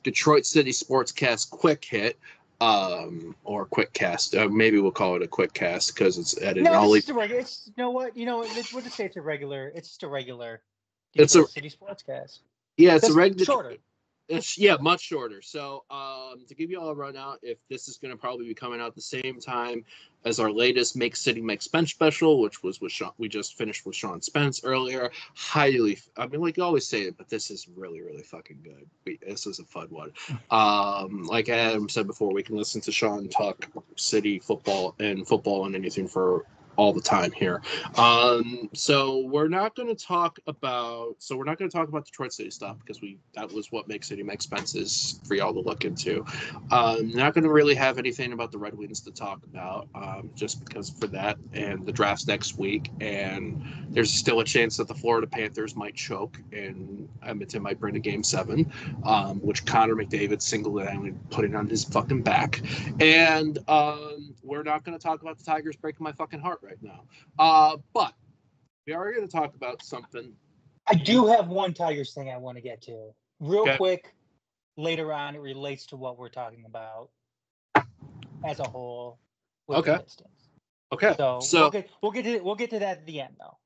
Detroit City Sportscast quick hit, or quick cast. Maybe we'll call it a quick cast because it's edited. No, it's just a regular. It's we'll just say it's a regular. It's just a regular. It's a City Sportscast. Yeah, it's a regular. Shorter. It's much shorter. So, to give you all a rundown, if this is going to probably be coming out the same time as our latest Make City Make Spence special, which was with Sean, we just finished with Sean Spence earlier. Like you always say it, but this is really, really fucking good. This is a fun one. Like Adam said before, we can listen to Sean talk city football and anything for all the time here. So we're not going to talk about Detroit City stuff because that was what Make City Make Expenses for y'all to look into. Not going to really have anything about the Red Wings to talk about, just because for that and the draft's next week, and there's still a chance that the Florida Panthers might choke and Edmonton might bring to Game 7, which Connor McDavid single-handedly putting on his fucking back. And we're not going to talk about the Tigers breaking my fucking heart right now. But we are going to talk about something. I do have one Tigers thing I want to get to real quick. Later on, it relates to what we're talking about as a whole with the Pistons. Okay. So we'll get to that at the end, though.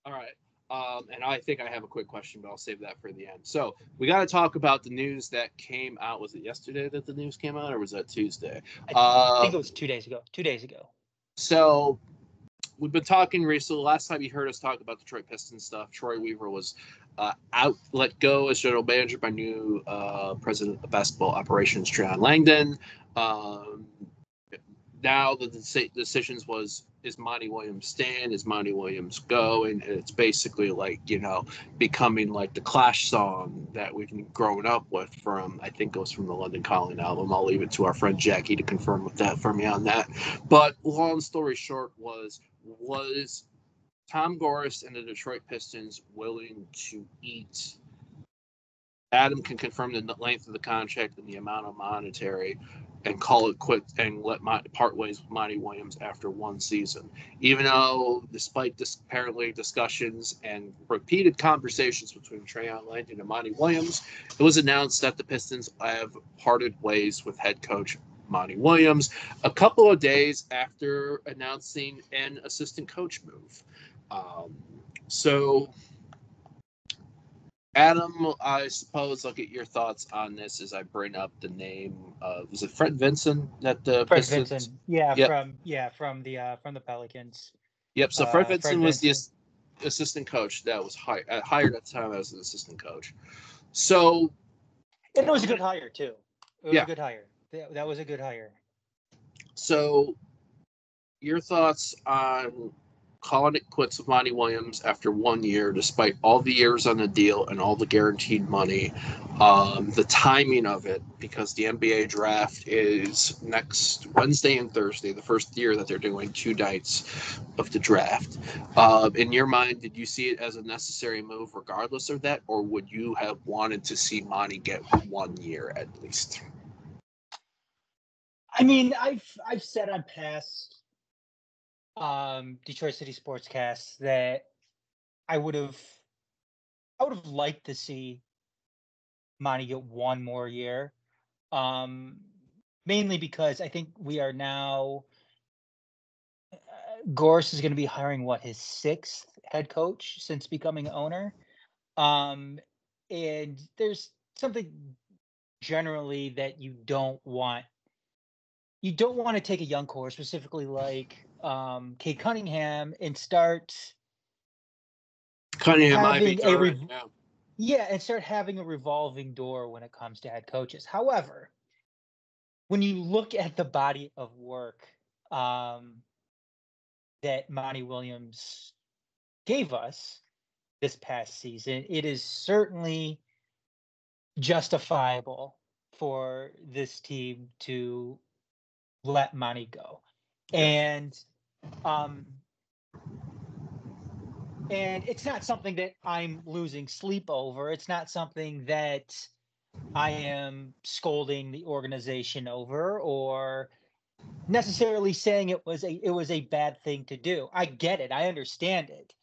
All right. And I think I have a quick question, but I'll save that for the end. So we got to talk about the news that came out. Was it yesterday that the news came out, or was that Tuesday? I think it was 2 days ago. 2 days ago. So we've been talking recently. Last time you heard us talk about Detroit Pistons stuff, Troy Weaver was let go as general manager by new president of basketball operations, Treon Langdon. Now the decisions is Monty Williams staying, is Monty Williams go, and it's basically like, becoming like the Clash song that we've been growing up with from, I think it was from the London Calling album. I'll leave it to our friend Jackie to confirm with that for me on that. But long story short was Tom Gores and the Detroit Pistons willing to eat? Adam can confirm the length of the contract and the amount of monetary and call it quits and part ways with Monty Williams after one season. Even though, despite apparently discussions and repeated conversations between Treon Langdon and Monty Williams, it was announced that the Pistons have parted ways with head coach Monty Williams a couple of days after announcing an assistant coach move. So, Adam, I suppose I'll get your thoughts on this as I bring up the name of, was it Fred Vinson that the Fred Pistons? Vinson, from the Pelicans. Yep. So Fred Vinson was the assistant coach that was hired at the time as an assistant coach. So, and it was a good hire too. It was a good hire. That was a good hire. So, your thoughts on calling it quits with Monty Williams after 1 year, despite all the years on the deal and all the guaranteed money, the timing of it, because the NBA draft is next Wednesday and Thursday, the first year that they're doing 2 nights of the draft. In your mind, did you see it as a necessary move regardless of that, or would you have wanted to see Monty get 1 year at least? I mean, I've said on past Detroit City Sportscast that I would have liked to see Monty get 1 more year, mainly because I think we are now Gores is going to be hiring his 6th head coach since becoming owner, and there's something generally that you don't want to take a young core, specifically like Kate Cunningham, and start having and start having a revolving door when it comes to head coaches. However, when you look at the body of work that Monty Williams gave us this past season, it is certainly justifiable for this team to let Monty go. And it's not something that I'm losing sleep over. It's not something that I am scolding the organization over or necessarily saying it was a bad thing to do. I get it. I understand it.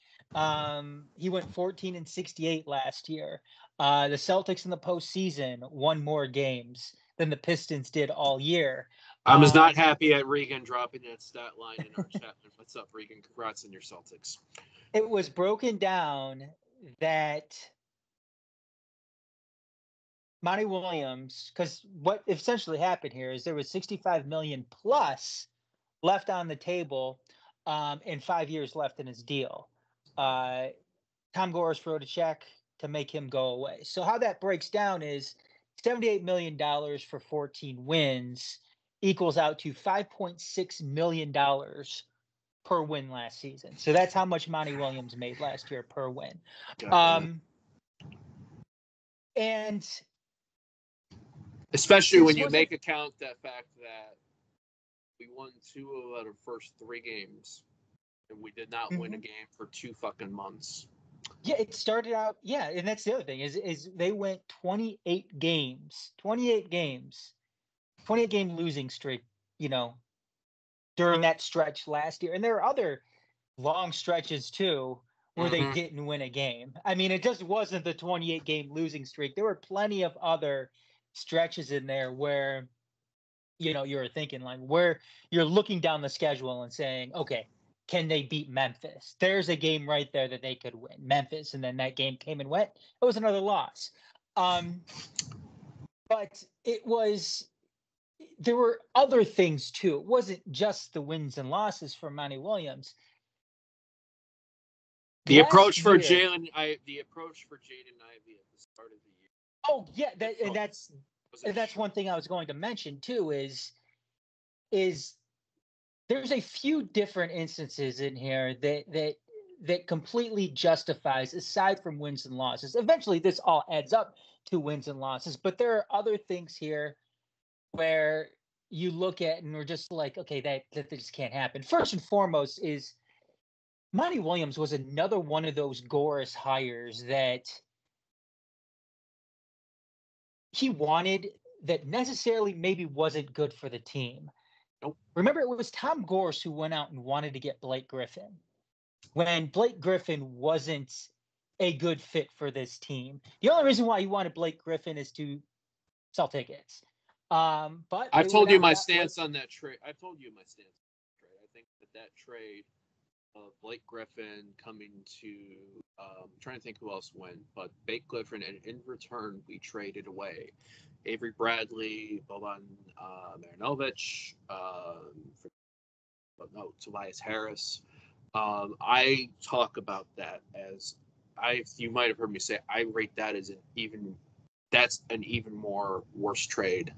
He went 14-68 last year. The Celtics in the postseason won more games than the Pistons did all year. I was not happy at Regan dropping that stat line in our chat. What's up, Regan? Congrats on your Celtics. It was broken down that Monty Williams, because what essentially happened here is there was $65 million plus left on the table, and 5 years left in his deal. Tom Gores wrote a check to make him go away. So how that breaks down is $78 million for 14 wins equals out to $5.6 million per win last season. So that's how much Monty Williams made last year per win. And especially when you make account that fact that we won 2 out of first 3 games and we did not win a game for 2 fucking months. Yeah, it started out, and that's the other thing is they went 28 game losing streak, during that stretch last year. And there are other long stretches too where they didn't win a game. I mean, it just wasn't the 28 game losing streak. There were plenty of other stretches in there where, you're thinking like where you're looking down the schedule and saying, okay, can they beat Memphis? There's a game right there that they could win, Memphis, and then that game came and went. It was another loss. But there were other things too. It wasn't just the wins and losses for Monty Williams. The approach for Jaden Ivey at the start of the year. Oh yeah, that's one thing I was going to mention too. Is there's a few different instances in here that completely justifies, aside from wins and losses. Eventually, this all adds up to wins and losses, but there are other things here where you look at and we're just like, okay, that just can't happen. First and foremost is Monty Williams was another one of those Gores hires that he wanted that necessarily maybe wasn't good for the team. Nope. Remember, it was Tom Gores who went out and wanted to get Blake Griffin when Blake Griffin wasn't a good fit for this team. The only reason why he wanted Blake Griffin is to sell tickets. But I've told you my stance on that trade. I think that trade of Blake Griffin coming to, I'm trying to think who else went, but Blake Griffin, and in return, we traded away Avery Bradley, Boban Marinovic, Tobias Harris. I talk about that as you might have heard me say, I rate that as that's an even more worse trade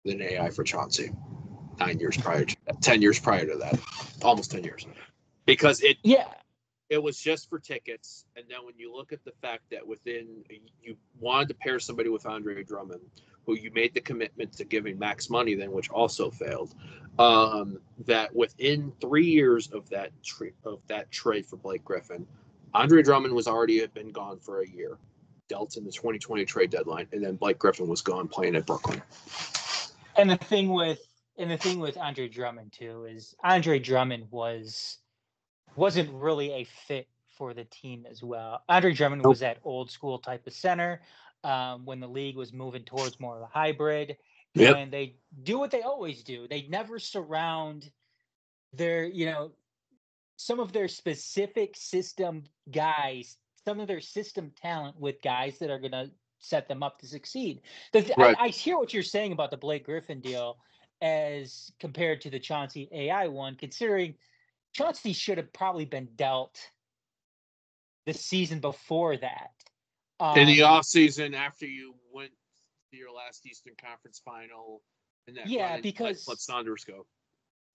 than AI for Chauncey 10 years prior to that, almost 10 years. Because it was just for tickets, and then when you look at the fact that you wanted to pair somebody with Andre Drummond, who you made the commitment to giving max money, then which also failed, that within 3 years of that trade for Blake Griffin, Andre Drummond was already been gone for a year, dealt in the 2020 trade deadline, and then Blake Griffin was gone playing at Brooklyn. And the thing with Andre Drummond too is Andre Drummond wasn't really a fit for the team as well. Andre Drummond was that old school type of center when the league was moving towards more of a hybrid. Yep. And they do what they always do. They never surround their, some of their specific system guys, some of their system talent with guys that are going to set them up to succeed. Right. I hear what you're saying about the Blake Griffin deal as compared to the Chauncey AI one, considering Chauncey should have probably been dealt the season before that. In the offseason, after you went to your last Eastern Conference final, and that because let Saunders go.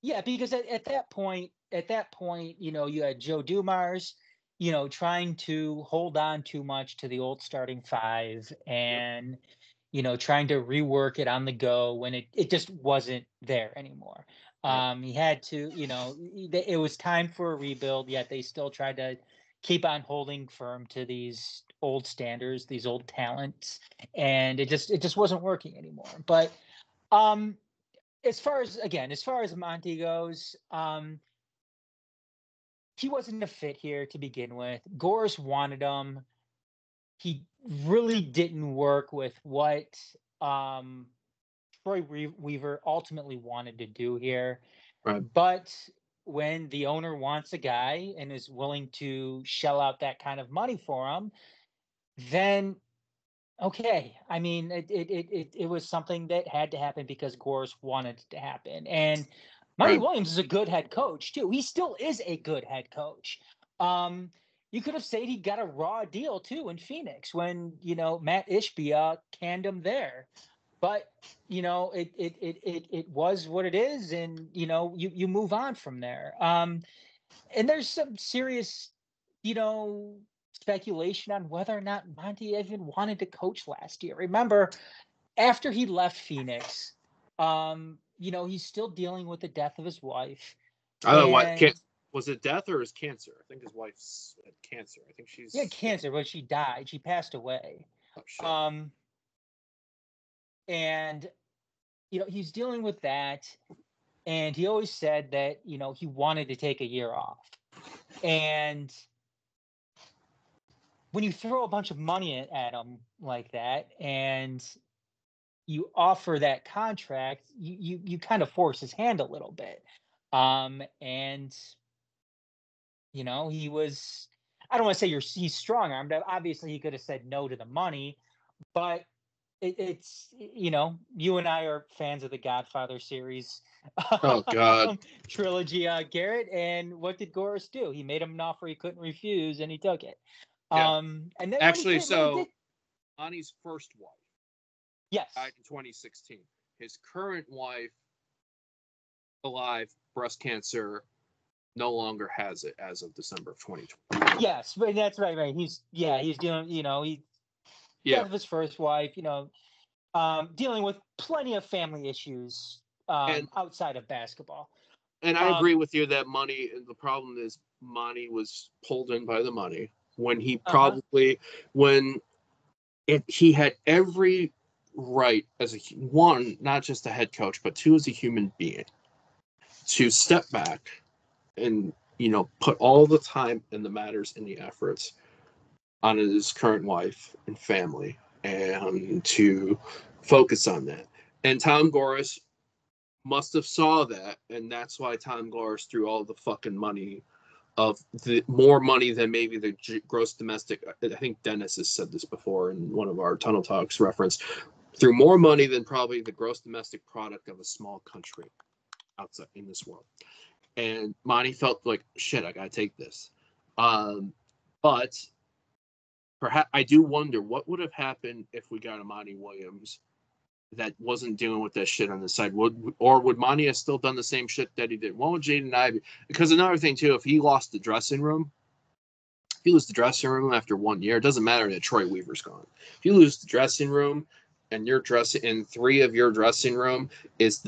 Yeah, because at that point, you had Joe Dumars, trying to hold on too much to the old starting five and, trying to rework it on the go when it just wasn't there anymore. He had to, it was time for a rebuild, yet they still tried to keep on holding firm to these old standards, these old talents, and it just wasn't working anymore. But as far as Monty goes, he wasn't a fit here to begin with. Gores wanted him. he really didn't work with what Troy Weaver ultimately wanted to do here. Right. But when the owner wants a guy and is willing to shell out that kind of money for him, then okay. I mean, it was something that had to happen because Gores wanted it to happen. And Monty Williams is a good head coach too. He still is a good head coach. You could have said he got a raw deal too in Phoenix when, Matt Ishbia canned him there. But it was what it is, and you move on from there. And there's some serious, speculation on whether or not Monty even wanted to coach last year. Remember, after he left Phoenix, he's still dealing with the death of his wife. I don't know what was it, death or is cancer? I think his wife's had cancer. I think she's cancer, but she died. She passed away. Oh, shit. And he's dealing with that, and he always said that he wanted to take a year off. And when you throw a bunch of money at him like that and you offer that contract, you kind of force his hand a little bit. And he was, I don't want to say he's strong-armed. Obviously he could have said no to the money, but it's you and I are fans of the Godfather series. Oh God. Trilogy, Garrett. And what did Gores do? He made him an offer he couldn't refuse, and he took it. Yeah. And then actually, Ani's first wife, yes, died in 2016. His current wife, alive, breast cancer, no longer has it as of December of 2020. Yes, but that's right. He's doing, death of his first wife, dealing with plenty of family issues outside of basketball. And I agree with you that money, the problem is Monty was pulled in by the money when he probably, he had every right as one, not just a head coach, but two, as a human being, to step back and, put all the time and the matters and the efforts on his current wife and family and to focus on that. And Tom Gores must have saw that, and that's why Tom Gores threw all the fucking money, of the more money than maybe the gross domestic. I think Dennis has said this before in one of our Tunnel Talks reference, threw more money than probably the gross domestic product of a small country outside in this world. And Monty felt like, shit, I gotta take this. But perhaps I do wonder what would have happened if we got a Monty Williams that wasn't dealing with that shit on the side. Would Monty have still done the same shit that he did? What would Jaden Ivey? Because another thing too, if he lost the dressing room, if you lose the dressing room after 1 year, it doesn't matter that Troy Weaver's gone. If you lose the dressing room and your dressing in 3 of your dressing room is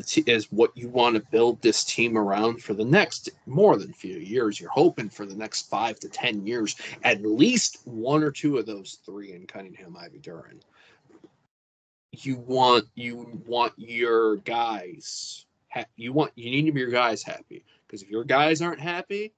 what you want to build this team around for the next more than few years. You're hoping for the next 5 to 10 years, at least 1 or 2 of those 3 in Cunningham, Ivy, Duran. You want your guys. You need to be your guys happy, because if your guys aren't happy,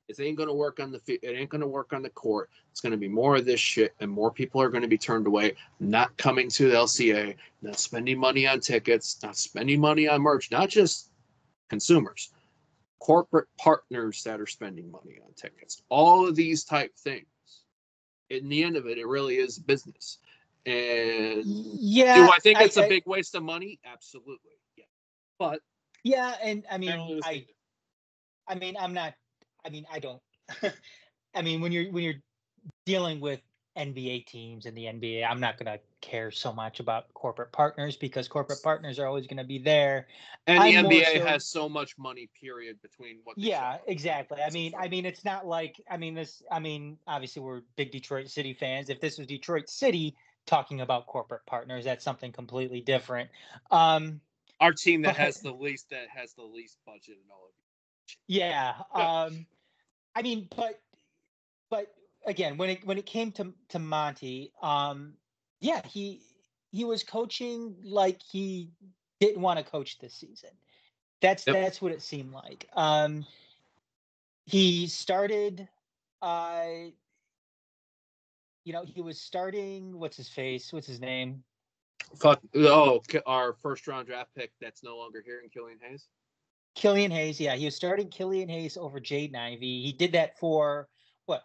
it ain't gonna work on the court. It's gonna be more of this shit, and more people are gonna be turned away, not coming to the LCA, not spending money on tickets, not spending money on merch, not just consumers, corporate partners that are spending money on tickets. All of these type things. In the end of it really is business. And yeah, do I think it's a big waste of money? Absolutely. Yeah. But yeah, and I mean, I don't. I mean, when you're dealing with NBA teams in the NBA, I'm not going to care so much about corporate partners, because corporate partners are always going to be there. And the NBA has so much money, period, between what. Yeah, exactly. I mean, it's not like, obviously we're big Detroit City fans. If this was Detroit City talking about corporate partners, that's something completely different. Our team that has the least budget and all of it. Yeah. I mean, but again, when it came to Monty, yeah, he was coaching like he didn't want to coach this season. That's what it seemed like. He started he was starting. What's his face? What's his name? Fuck. Oh, our first round draft pick that's no longer here in Killian Hayes. Killian Hayes. Yeah, he was starting Killian Hayes over Jaden Ivey. He did that for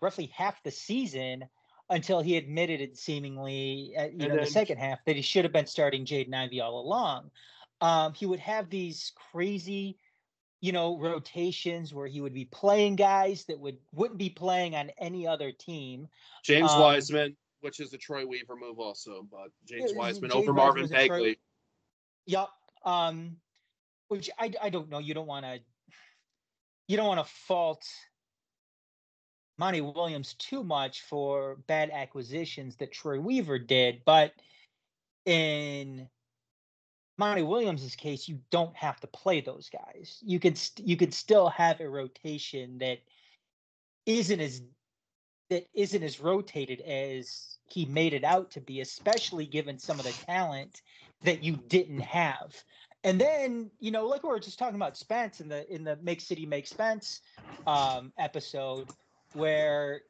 roughly half the season until he admitted it seemingly, in the second half that he should have been starting Jaden Ivey all along. He would have these crazy, rotations where he would be playing guys that wouldn't be playing on any other team. James Wiseman, which is a Troy Weaver move also, but James Wiseman over Marvin Bagley. Yep. Which I don't know. You don't want to fault Monty Williams too much for bad acquisitions that Troy Weaver did, but in Monty Williams' case, you don't have to play those guys. You could still have a rotation that isn't as rotated as he made it out to be, especially given some of the talent that you didn't have. And then, like we were just talking about Spence in the Make City Make Spence episode, where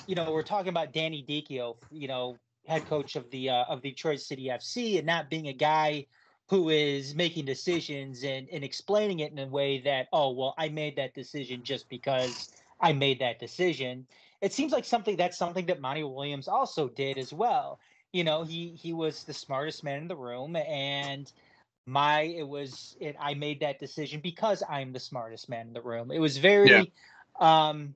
we're talking about Danny Dichio, head coach of the Detroit City FC, and not being a guy who is making decisions and explaining it in a way that, oh, well, I made that decision just because I made that decision. It seems like something that Monty Williams also did as well. He was the smartest man in the room, and I made that decision because I'm the smartest man in the room. It was very, and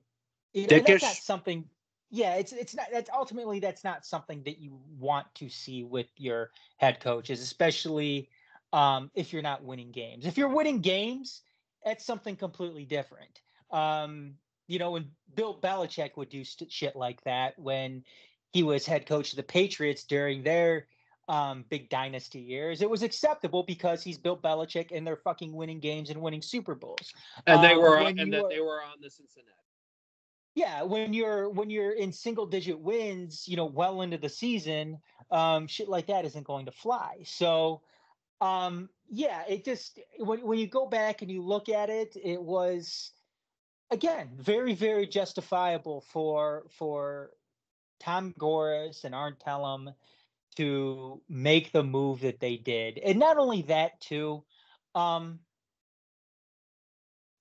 that's not something. Yeah, it's not. That's not something that you want to see with your head coaches, especially if you're not winning games. If you're winning games, that's something completely different. When Bill Belichick would do shit like that when he was head coach of the Patriots during their big dynasty years, it was acceptable because he's Bill Belichick and they're fucking winning games and winning Super Bowls. And they were on the Cincinnati. Yeah, when you're in single digit wins, well into the season, shit like that isn't going to fly. So, it just when you go back and you look at it, it was again very, very justifiable for Tom Gores and Arn Tellem to make the move that they did. And not only that too,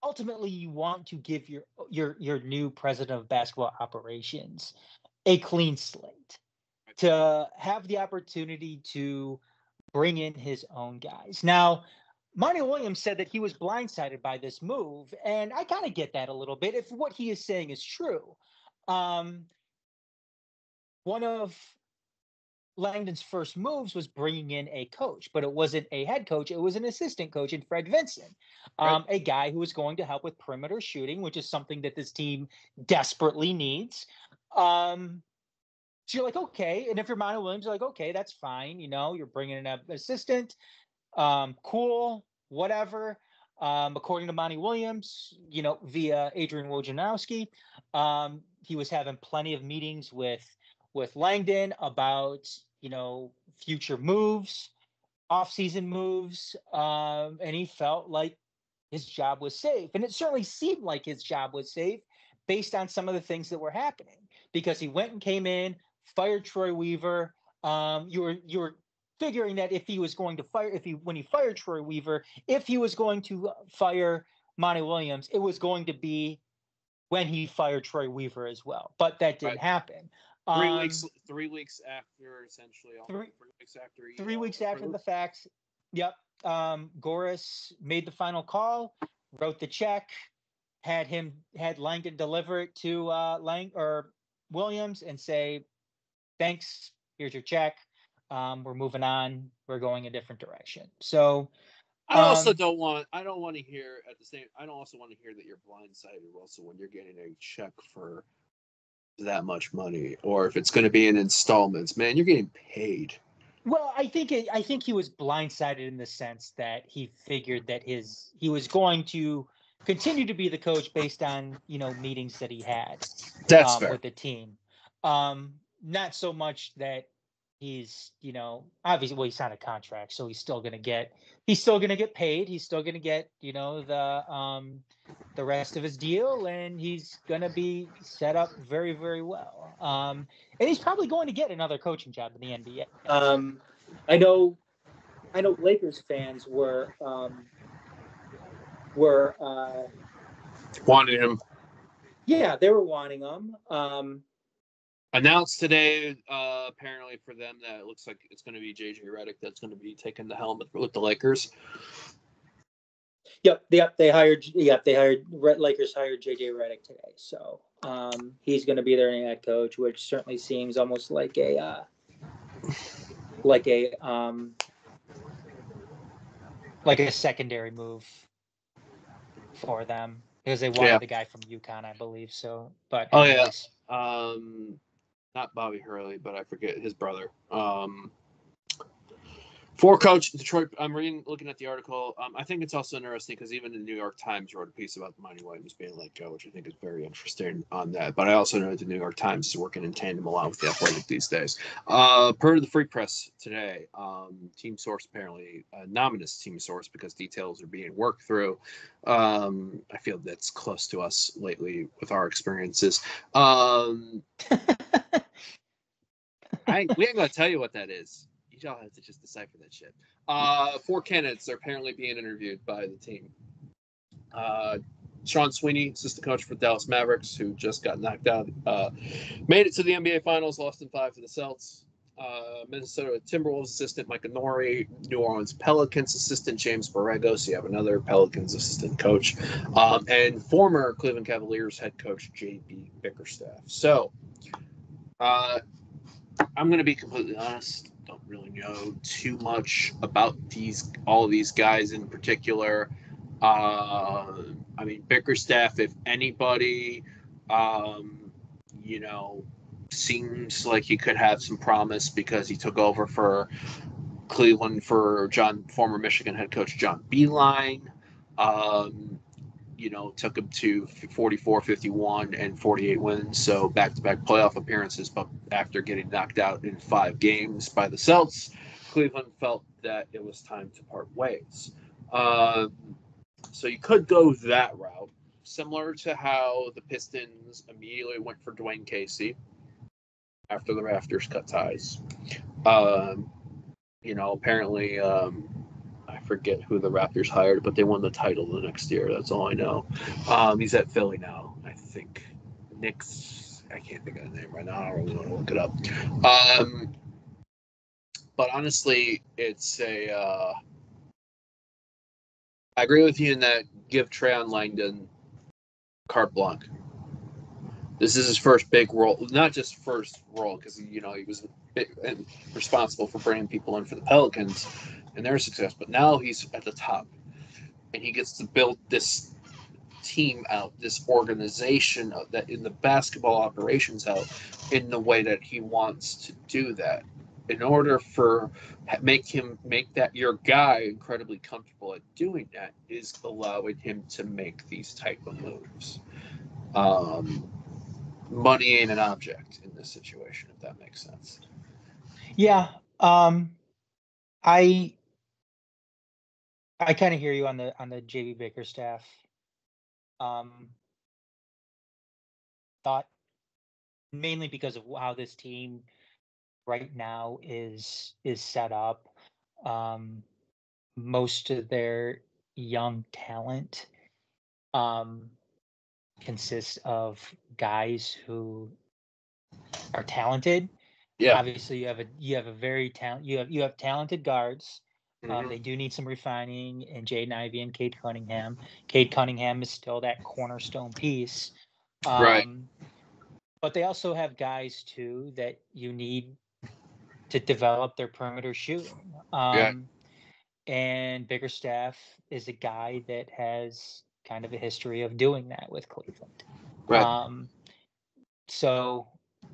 ultimately you want to give your new president of basketball operations a clean slate to have the opportunity to bring in his own guys. Now, Monty Williams said that he was blindsided by this move, and I kind of get that a little bit if what he is saying is true. One of Langdon's first moves was bringing in a coach, but it wasn't a head coach. It was an assistant coach in Fred Vinson, a guy who was going to help with perimeter shooting, which is something that this team desperately needs. So you're like, okay. And if you're Monty Williams, you're like, okay, that's fine. You're bringing in an assistant. Cool, whatever. According to Monty Williams, via Adrian Wojnarowski, he was having plenty of meetings with Langdon about, future moves, off-season moves, and he felt like his job was safe. And it certainly seemed like his job was safe based on some of the things that were happening, because he went and came in, fired Troy Weaver. You were figuring that when he fired Troy Weaver, if he was going to fire Monty Williams, it was going to be when he fired Troy Weaver as well. But that didn't happen. 3 weeks after, essentially. 3 weeks after the facts. Yep. Gores made the final call, wrote the check, had Langdon deliver it to Williams and say, thanks, here's your check. We're moving on. We're going a different direction. So I also don't want to hear that you're blindsided also when you're getting a check for that much money, or if it's going to be in installments. Man, you're getting paid. Well, I think he was blindsided in the sense that he figured that he was going to continue to be the coach based on meetings that he had That's fair. with the team. Not so much that he's, obviously, well, he signed a contract, so he's still gonna get paid. He's still gonna get, the rest of his deal, and he's gonna be set up very, very well. And he's probably going to get another coaching job in the NBA. I know Lakers fans were wanted him. Yeah, they were wanting him. Announced today, apparently for them, that it looks like it's going to be JJ Redick that's going to be taking the helmet with the Lakers. Yep. Lakers hired JJ Redick today, so he's going to be their head coach, which certainly seems almost like a secondary move for them, because they wanted the guy from UConn, I believe. So, but anyways. Not Bobby Hurley, but I forget his brother. For coach Detroit, I'm looking at the article. I think it's also interesting because even the New York Times wrote a piece about Monty Williams being let go, which I think is very interesting on that. But I also know that the New York Times is working in tandem a lot with the Athletic these days. Per the Free Press today, team source, apparently anonymous team source, because details are being worked through. I feel that's close to us lately with our experiences. We ain't going to tell you what that is. You all have to just decipher that shit. 4 candidates are apparently being interviewed by the team. Sean Sweeney, assistant coach for Dallas Mavericks, who just got knocked out, made it to the NBA Finals, lost in 5 to the Celtics. Minnesota Timberwolves assistant Micah Norrie, New Orleans Pelicans assistant James Borrego. So you have another Pelicans assistant coach, and former Cleveland Cavaliers head coach J.B. Bickerstaff. So I'm going to be completely honest. Don't really know too much about all of these guys in particular. Bickerstaff, if anybody, seems like he could have some promise because he took over for Cleveland for former Michigan head coach John Beilein. Took him to 44, 51, and 48 wins, so back-to-back playoff appearances. But after getting knocked out in 5 games by the Celtics, Cleveland felt that it was time to part ways. So you could go that route, similar to how the Pistons immediately went for Dwayne Casey after the Raptors cut ties. Apparently, I forget who the Raptors hired, but they won the title the next year. That's all I know. He's at Philly now, I think. Nick's, I can't think of the name right now. I don't really want to look it up. But honestly, it's I agree with you in that give Trayon Langdon carte blanche. This is his first big role, not just first role, because he was responsible for bringing people in for the Pelicans and their success, but now he's at the top, and he gets to build this team out, this organization that in the basketball operations out in the way that he wants to do that. In order for make that your guy incredibly comfortable at doing that is allowing him to make these type of moves. Money ain't an object in this situation, if that makes sense. Yeah. I kind of hear you on the JB Bickerstaff thought, mainly because of how this team right now is set up. Most of their young talent consists of guys who are talented. Yeah. Obviously, you have a very you have talented guards. Mm-hmm. They do need some refining in Jaden Ivey and Cade Cunningham. Cade Cunningham is still that cornerstone piece. Right. But they also have guys too that you need to develop their perimeter shooting. And Bickerstaff is a guy that has kind of a history of doing that with Cleveland. Right. So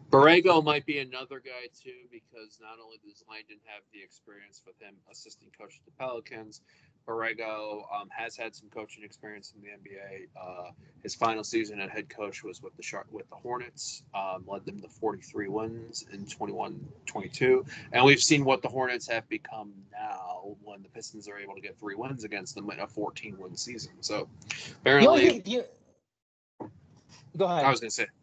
Borrego might be another guy too, because not only does Langdon have the experience with him assistant coach at the Pelicans, Borrego has had some coaching experience in the NBA. His final season as head coach was with the Hornets. Led them to 43 wins in 21-22. And we've seen what the Hornets have become now when the Pistons are able to get 3 wins against them in a 14-win season. So apparently, go ahead.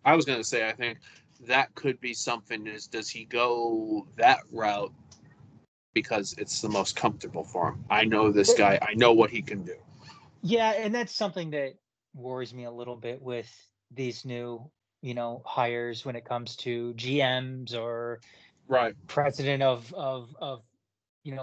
I was gonna say I think that could be something. Does he go that route because it's the most comfortable for him? I know this guy. I know what he can do. Yeah, and that's something that worries me a little bit with these new, hires when it comes to GMs or president of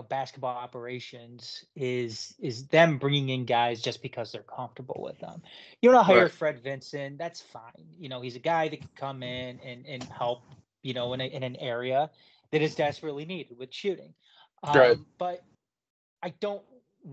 basketball operations is them bringing in guys just because they're comfortable with them. You want to hire Fred Vincent, that's fine. He's a guy that could come in and help, in an area that is desperately needed with shooting. But I don't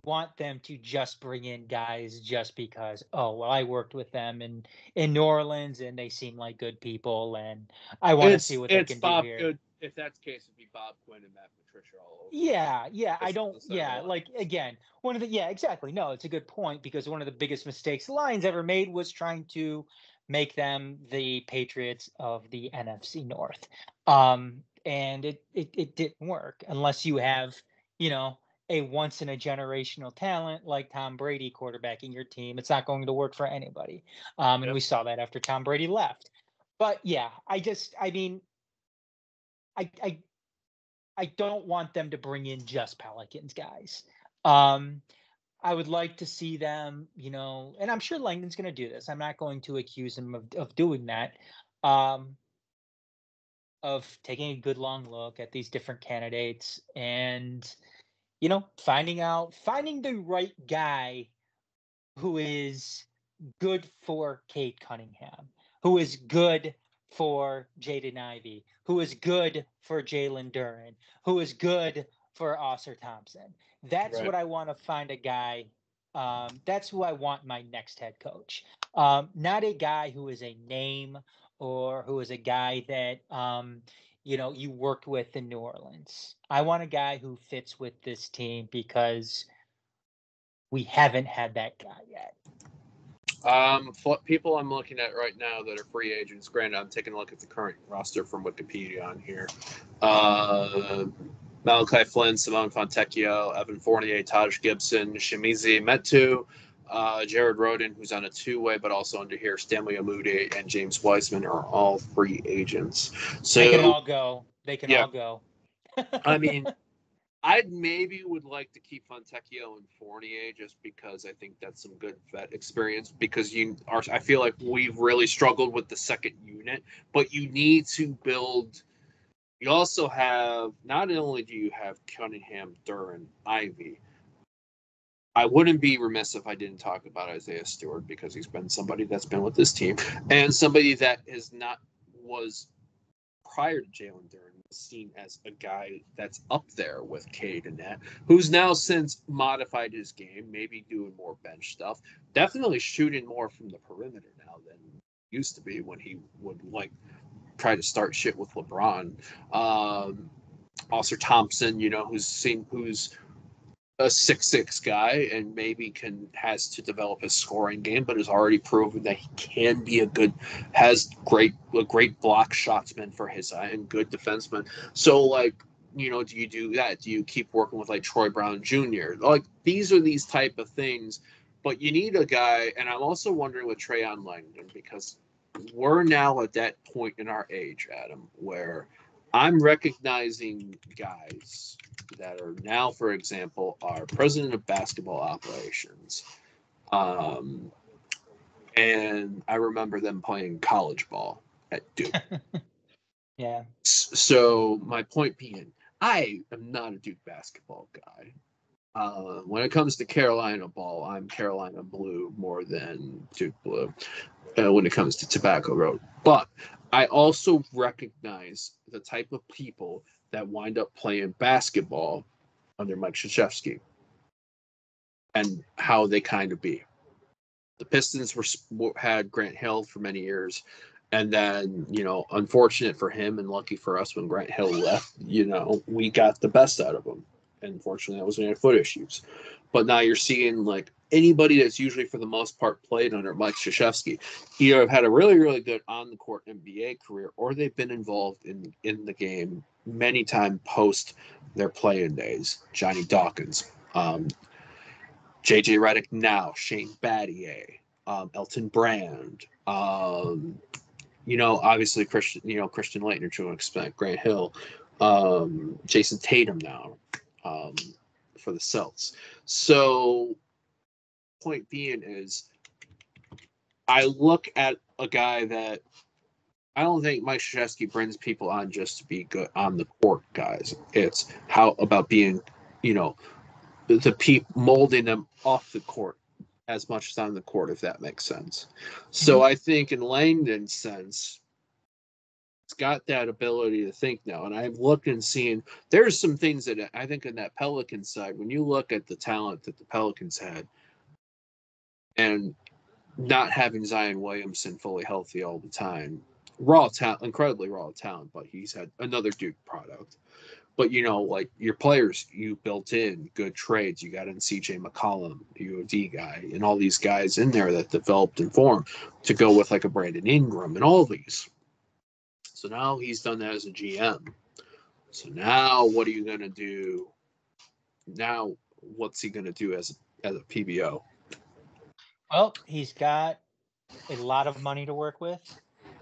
want them to just bring in guys just because, I worked with them in New Orleans and they seem like good people and I want to see what they can do here. If that's the case, it'd be Bob Quinn and Matt Patricia all over. Yeah. I don't. Yeah, like again, exactly. No, it's a good point because one of the biggest mistakes the Lions ever made was trying to make them the Patriots of the NFC North. And it didn't work unless you have, a once in a generational talent like Tom Brady quarterbacking your team. It's not going to work for anybody. And we saw that after Tom Brady left. But yeah, I don't want them to bring in just Pelicans guys. I would like to see them, and I'm sure Langdon's going to do this. I'm not going to accuse him of doing that, of taking a good long look at these different candidates and, finding the right guy who is good for Cade Cunningham, who is good for Jaden Ivey, who is good for Jalen Duren, who is good for Oscar Thompson. That's what I want to find a guy. That's who I want my next head coach. Not a guy who is a name or who is a guy that, you worked with in New Orleans. I want a guy who fits with this team because we haven't had that guy yet. People I'm looking at right now that are free agents. Granted, I'm taking a look at the current roster from Wikipedia on here. Malachi Flynn, Simone Fontecchio, Evan Fournier, Taj Gibson, Shimizi Metu, Jared Roden, who's on a two-way, but also under here, Stanley Amude and James Wiseman are all free agents. So they can all go. All go. I mean, I maybe would like to keep Fontecchio and Fournier just because I think that's some good vet experience. Because I feel like we've really struggled with the second unit, but you need to build. You also have, not only do you have Cunningham, Duren, Ivy. I wouldn't be remiss if I didn't talk about Isaiah Stewart because he's been somebody that's been with this team and somebody that was prior to Jalen Duren seen as a guy that's up there with Cade and that, who's now since modified his game, maybe doing more bench stuff, definitely shooting more from the perimeter now than used to be when he would try to start shit with LeBron. Also Thompson, who's a 6'6" guy and maybe has to develop his scoring game, but has already proven that he can be a great block shotsman for his eye and good defenseman. So do you do that? Do you keep working with Troy Brown Jr.? These are these type of things, but you need a guy. And I'm also wondering with Trayon Langdon, because we're now at that point in our age, Adam, where I'm recognizing guys that are now, for example, our president of basketball operations. And I remember them playing college ball at Duke. Yeah. So my point being, I am not a Duke basketball guy. When it comes to Carolina ball, I'm Carolina blue more than Duke blue when it comes to Tobacco Road. But I also recognize the type of people that wind up playing basketball under Mike Krzyzewski and how they kind of be. The Pistons had Grant Hill for many years. And then, unfortunate for him and lucky for us when Grant Hill left, we got the best out of him. And unfortunately, that was foot issues. But now you're seeing like anybody that's usually for the most part played under Mike Krzyzewski either have had a really, really good on the court NBA career, or they've been involved in the game many times post their playing days. Johnny Dawkins, JJ Redick now, Shane Battier, Elton Brand, obviously Christian Laettner to an extent, Grant Hill, Jason Tatum now for the Celts. So point being is I look at a guy that I don't think Mike Krzyzewski brings people on just to be good on the court, guys. It's how about being, the molding them off the court as much as on the court, if that makes sense. So I think in Langdon's sense, it's got that ability to think now. And I've looked and seen there's some things that I think in that Pelicans side, when you look at the talent that the Pelicans had and not having Zion Williamson fully healthy all the time, raw talent, incredibly raw talent, but he's had another Duke product. But, like your players, you built in good trades. You got in CJ McCollum, the UOD guy, and all these guys in there that developed and formed to go with like a Brandon Ingram and all these. So now he's done that as a GM. So now what are you going to do? Now what's he going to do as a PBO? Well, he's got a lot of money to work with.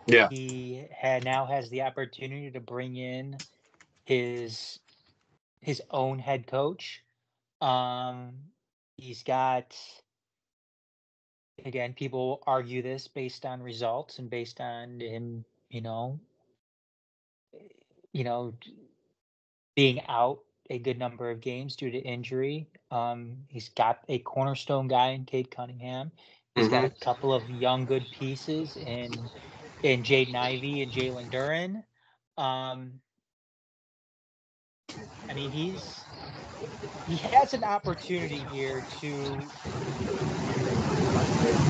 Yeah. He now has the opportunity to bring in his own head coach. He's got, again, people argue this based on results and based on him, being out a good number of games due to injury. He's got a cornerstone guy in Cade Cunningham. He's got a couple of young, good pieces in Jaden Ivey and Jalen Duren. I mean, he has an opportunity here to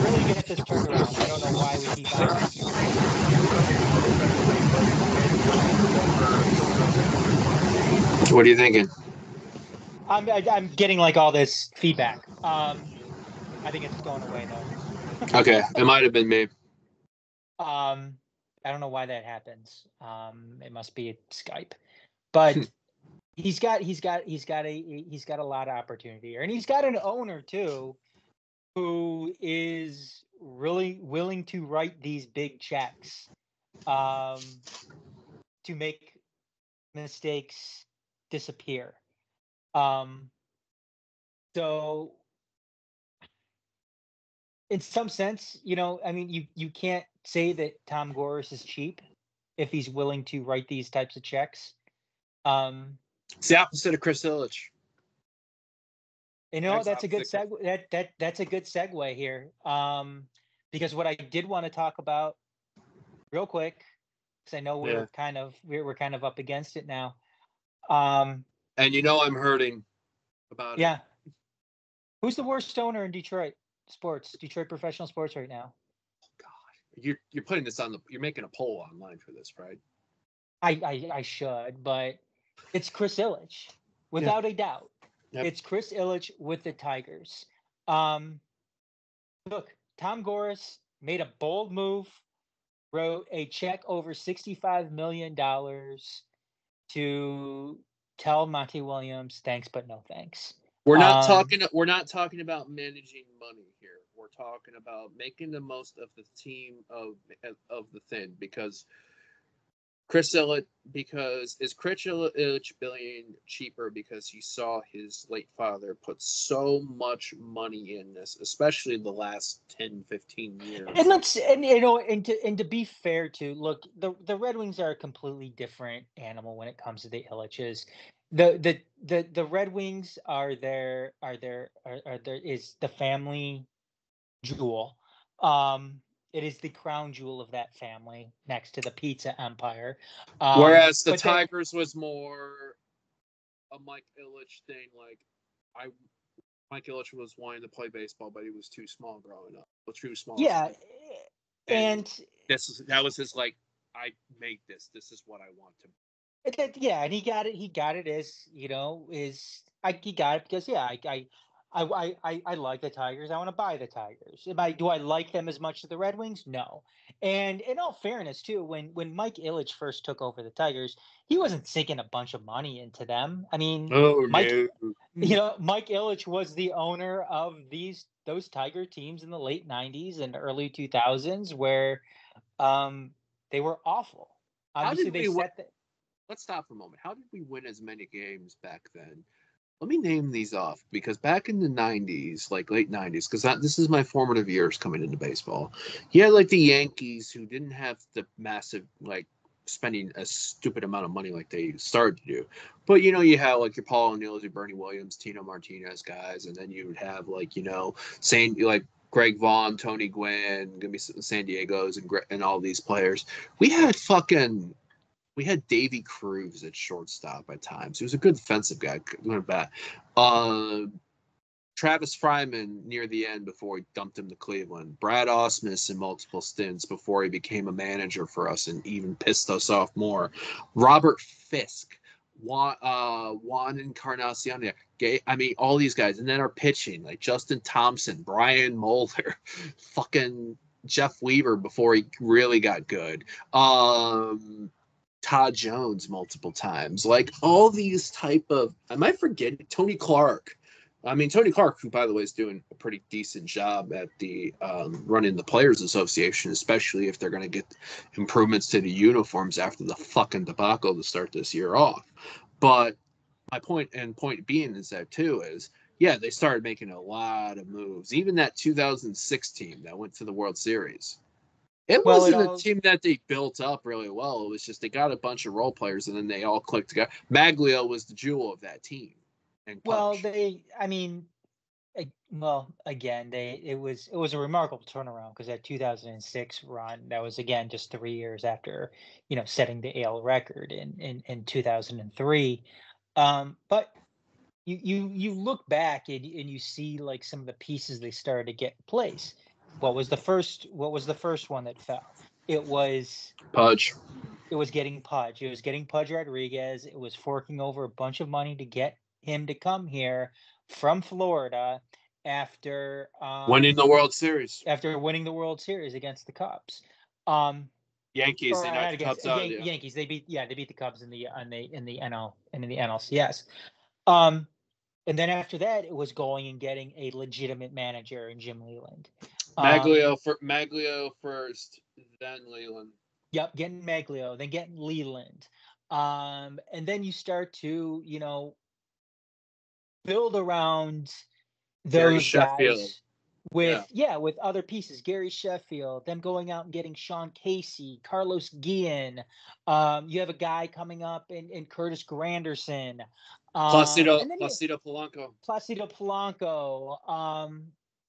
really get this turned around. I don't know why we keep on. What are you thinking? I'm getting like all this feedback. I think it's going away though. Okay, it might have been me. I don't know why that happens. It must be Skype, but he's got a lot of opportunity here, and he's got an owner too, who is really willing to write these big checks, to make mistakes disappear. So in some sense, I mean, you can't say that Tom Gores is cheap if he's willing to write these types of checks. It's the opposite of Chris Ilitch. That's a good segue. That's a good segue here. Because what I did want to talk about real quick, because I know we're kind of up against it now. And I'm hurting about it. Yeah. Who's the worst owner in Detroit professional sports right now? Oh God. You're putting this you're making a poll online for this, right? I should, but it's Chris Ilitch, without a doubt. Yep. It's Chris Ilitch with the Tigers. Look, Tom Gores made a bold move, wrote a check over $65 million to tell Monty Williams, thanks, but no thanks. We're not talking about managing money here. We're talking about making the most of the team of the thin, because Chris Ilitch billion cheaper because he saw his late father put so much money in this, especially in the last 10, 15 years. And to be fair to look, the Red Wings are a completely different animal when it comes to the Ilitches. The Red Wings is the family jewel. It is the crown jewel of that family, next to the pizza empire. Whereas the Tigers was more a Mike Ilitch thing. Like Mike Ilitch was wanting to play baseball, but he was too small growing up. Too small. Yeah, and that was his like, I made this. This is what I want to. Yeah, and he got it. He got it as he got it because I like the Tigers. I want to buy the Tigers. Do I like them as much as the Red Wings? No. And in all fairness, too, when Mike Ilitch first took over the Tigers, he wasn't sinking a bunch of money into them. I mean, Mike Ilitch was the owner of those Tiger teams in the late '90s and early 2000s, where they were awful. Obviously, Let's stop for a moment. How did we win as many games back then? Let me name these off, because back in the 90s, like late 90s, because this is my formative years coming into baseball. You had like the Yankees, who didn't have the massive, like, spending a stupid amount of money like they started to do. But, you had like your Paul O'Neills, your Bernie Williams, Tino Martinez guys, and then you would have like, saying like Greg Vaughn, Tony Gwynn, gonna be San Diego's and all these players. We had Davy Cruz at shortstop at times. He was a good defensive guy. Going back, Travis Fryman near the end before he dumped him to Cleveland. Brad Ausmus in multiple stints before he became a manager for us and even pissed us off more. Robert Fisk, Juan Encarnacion. I mean, all these guys. And then our pitching, like Justin Thompson, Brian Mulder, fucking Jeff Weaver before he really got good. Todd Jones multiple times, like all these type of. I might forget Tony Clark. I mean, Tony Clark, who by the way is doing a pretty decent job at the running the Players Association, especially if they're going to get improvements to the uniforms after the fucking debacle to start this year off. But my point being is that too is, yeah, they started making a lot of moves. Even that 2006 team that went to the World Series. It wasn't a team that they built up really well. It was just they got a bunch of role players and then they all clicked together. Maglio was the jewel of that team. And again, it was a remarkable turnaround, because that 2006 run, that was again just 3 years after setting the AL record in 2003. But you look back and you see like some of the pieces they started to get in place. What was the first one that fell? It was Pudge. It was getting Pudge. It was getting Pudge Rodriguez. It was forking over a bunch of money to get him to come here from Florida after winning the World Series. After winning the World Series against the Cubs. Yankees. They knocked the Cubs out. Yankees. They beat the Cubs in the NLCS. And then after that, it was going and getting a legitimate manager in Jim Leyland. Maglio first, then Leyland. Yep, getting Maglio, then getting Leyland. And then you start to, build around those guys with other pieces. Gary Sheffield, them going out and getting Sean Casey, Carlos Guillen. You have a guy coming up in Curtis Granderson. Placido Polanco.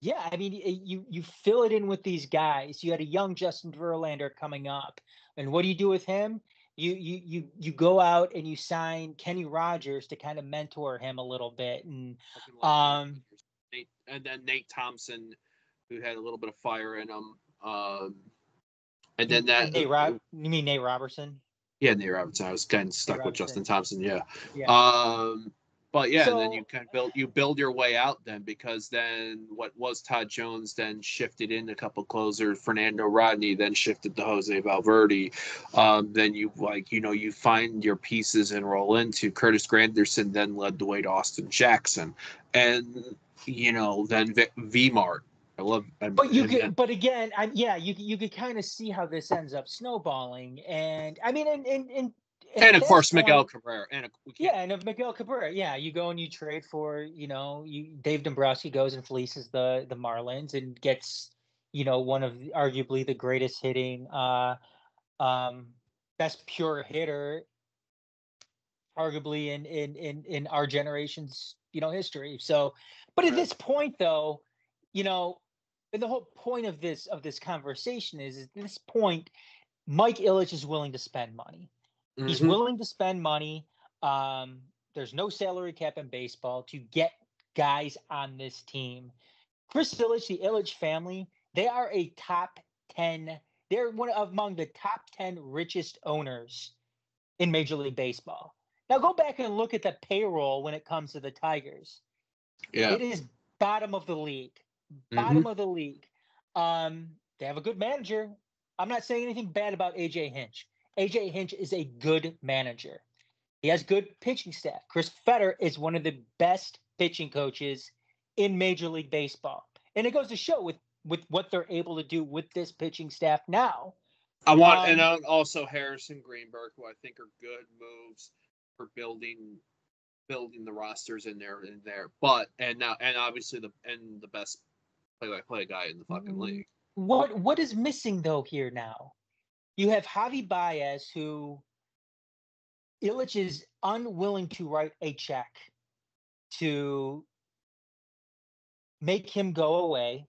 Yeah, I mean, you fill it in with these guys. You had a young Justin Verlander coming up, and what do you do with him? You go out and you sign Kenny Rogers to kind of mentor him a little bit, and then Nate Thompson, who had a little bit of fire in him, and then that. You mean Nate Robertson? Yeah, Nate Robertson. I was kind of stuck with Justin Thompson. Yeah. But yeah, and then you kind of build your way out then, because then what was Todd Jones then shifted in a couple closers. Fernando Rodney then shifted to Jose Valverde. Then you find your pieces and roll into Curtis Granderson. Then led the way to Austin Jackson, and then V-Mart. I love. But again, you could kind of see how this ends up snowballing, and I mean, and of course, Miguel Cabrera. And Miguel Cabrera. Yeah, you go and you trade for, Dave Dombrowski goes and fleeces the Marlins and gets, one of arguably the greatest hitting, best pure hitter, arguably in our generation's, history. So, but at this point, though, and the whole point of this conversation is at this point, Mike Ilitch is willing to spend money. Mm-hmm. He's willing to spend money. There's no salary cap in baseball to get guys on this team. Chris Ilitch, the Ilitch family, they are a top 10. They're among the top 10 richest owners in Major League Baseball. Now go back and look at the payroll when it comes to the Tigers. Yeah. It is bottom of the league. Mm-hmm. Of the league. They have a good manager. I'm not saying anything bad about AJ Hinch. AJ Hinch is a good manager. He has good pitching staff. Chris Fetter is one of the best pitching coaches in Major League Baseball. And it goes to show with what they're able to do with this pitching staff now. And also Harrison Greenberg, who I think are good moves for building the rosters in there. But and obviously the best play-by-play guy in the fucking league. What is missing though here now? You have Javi Baez, who Illich is unwilling to write a check to make him go away,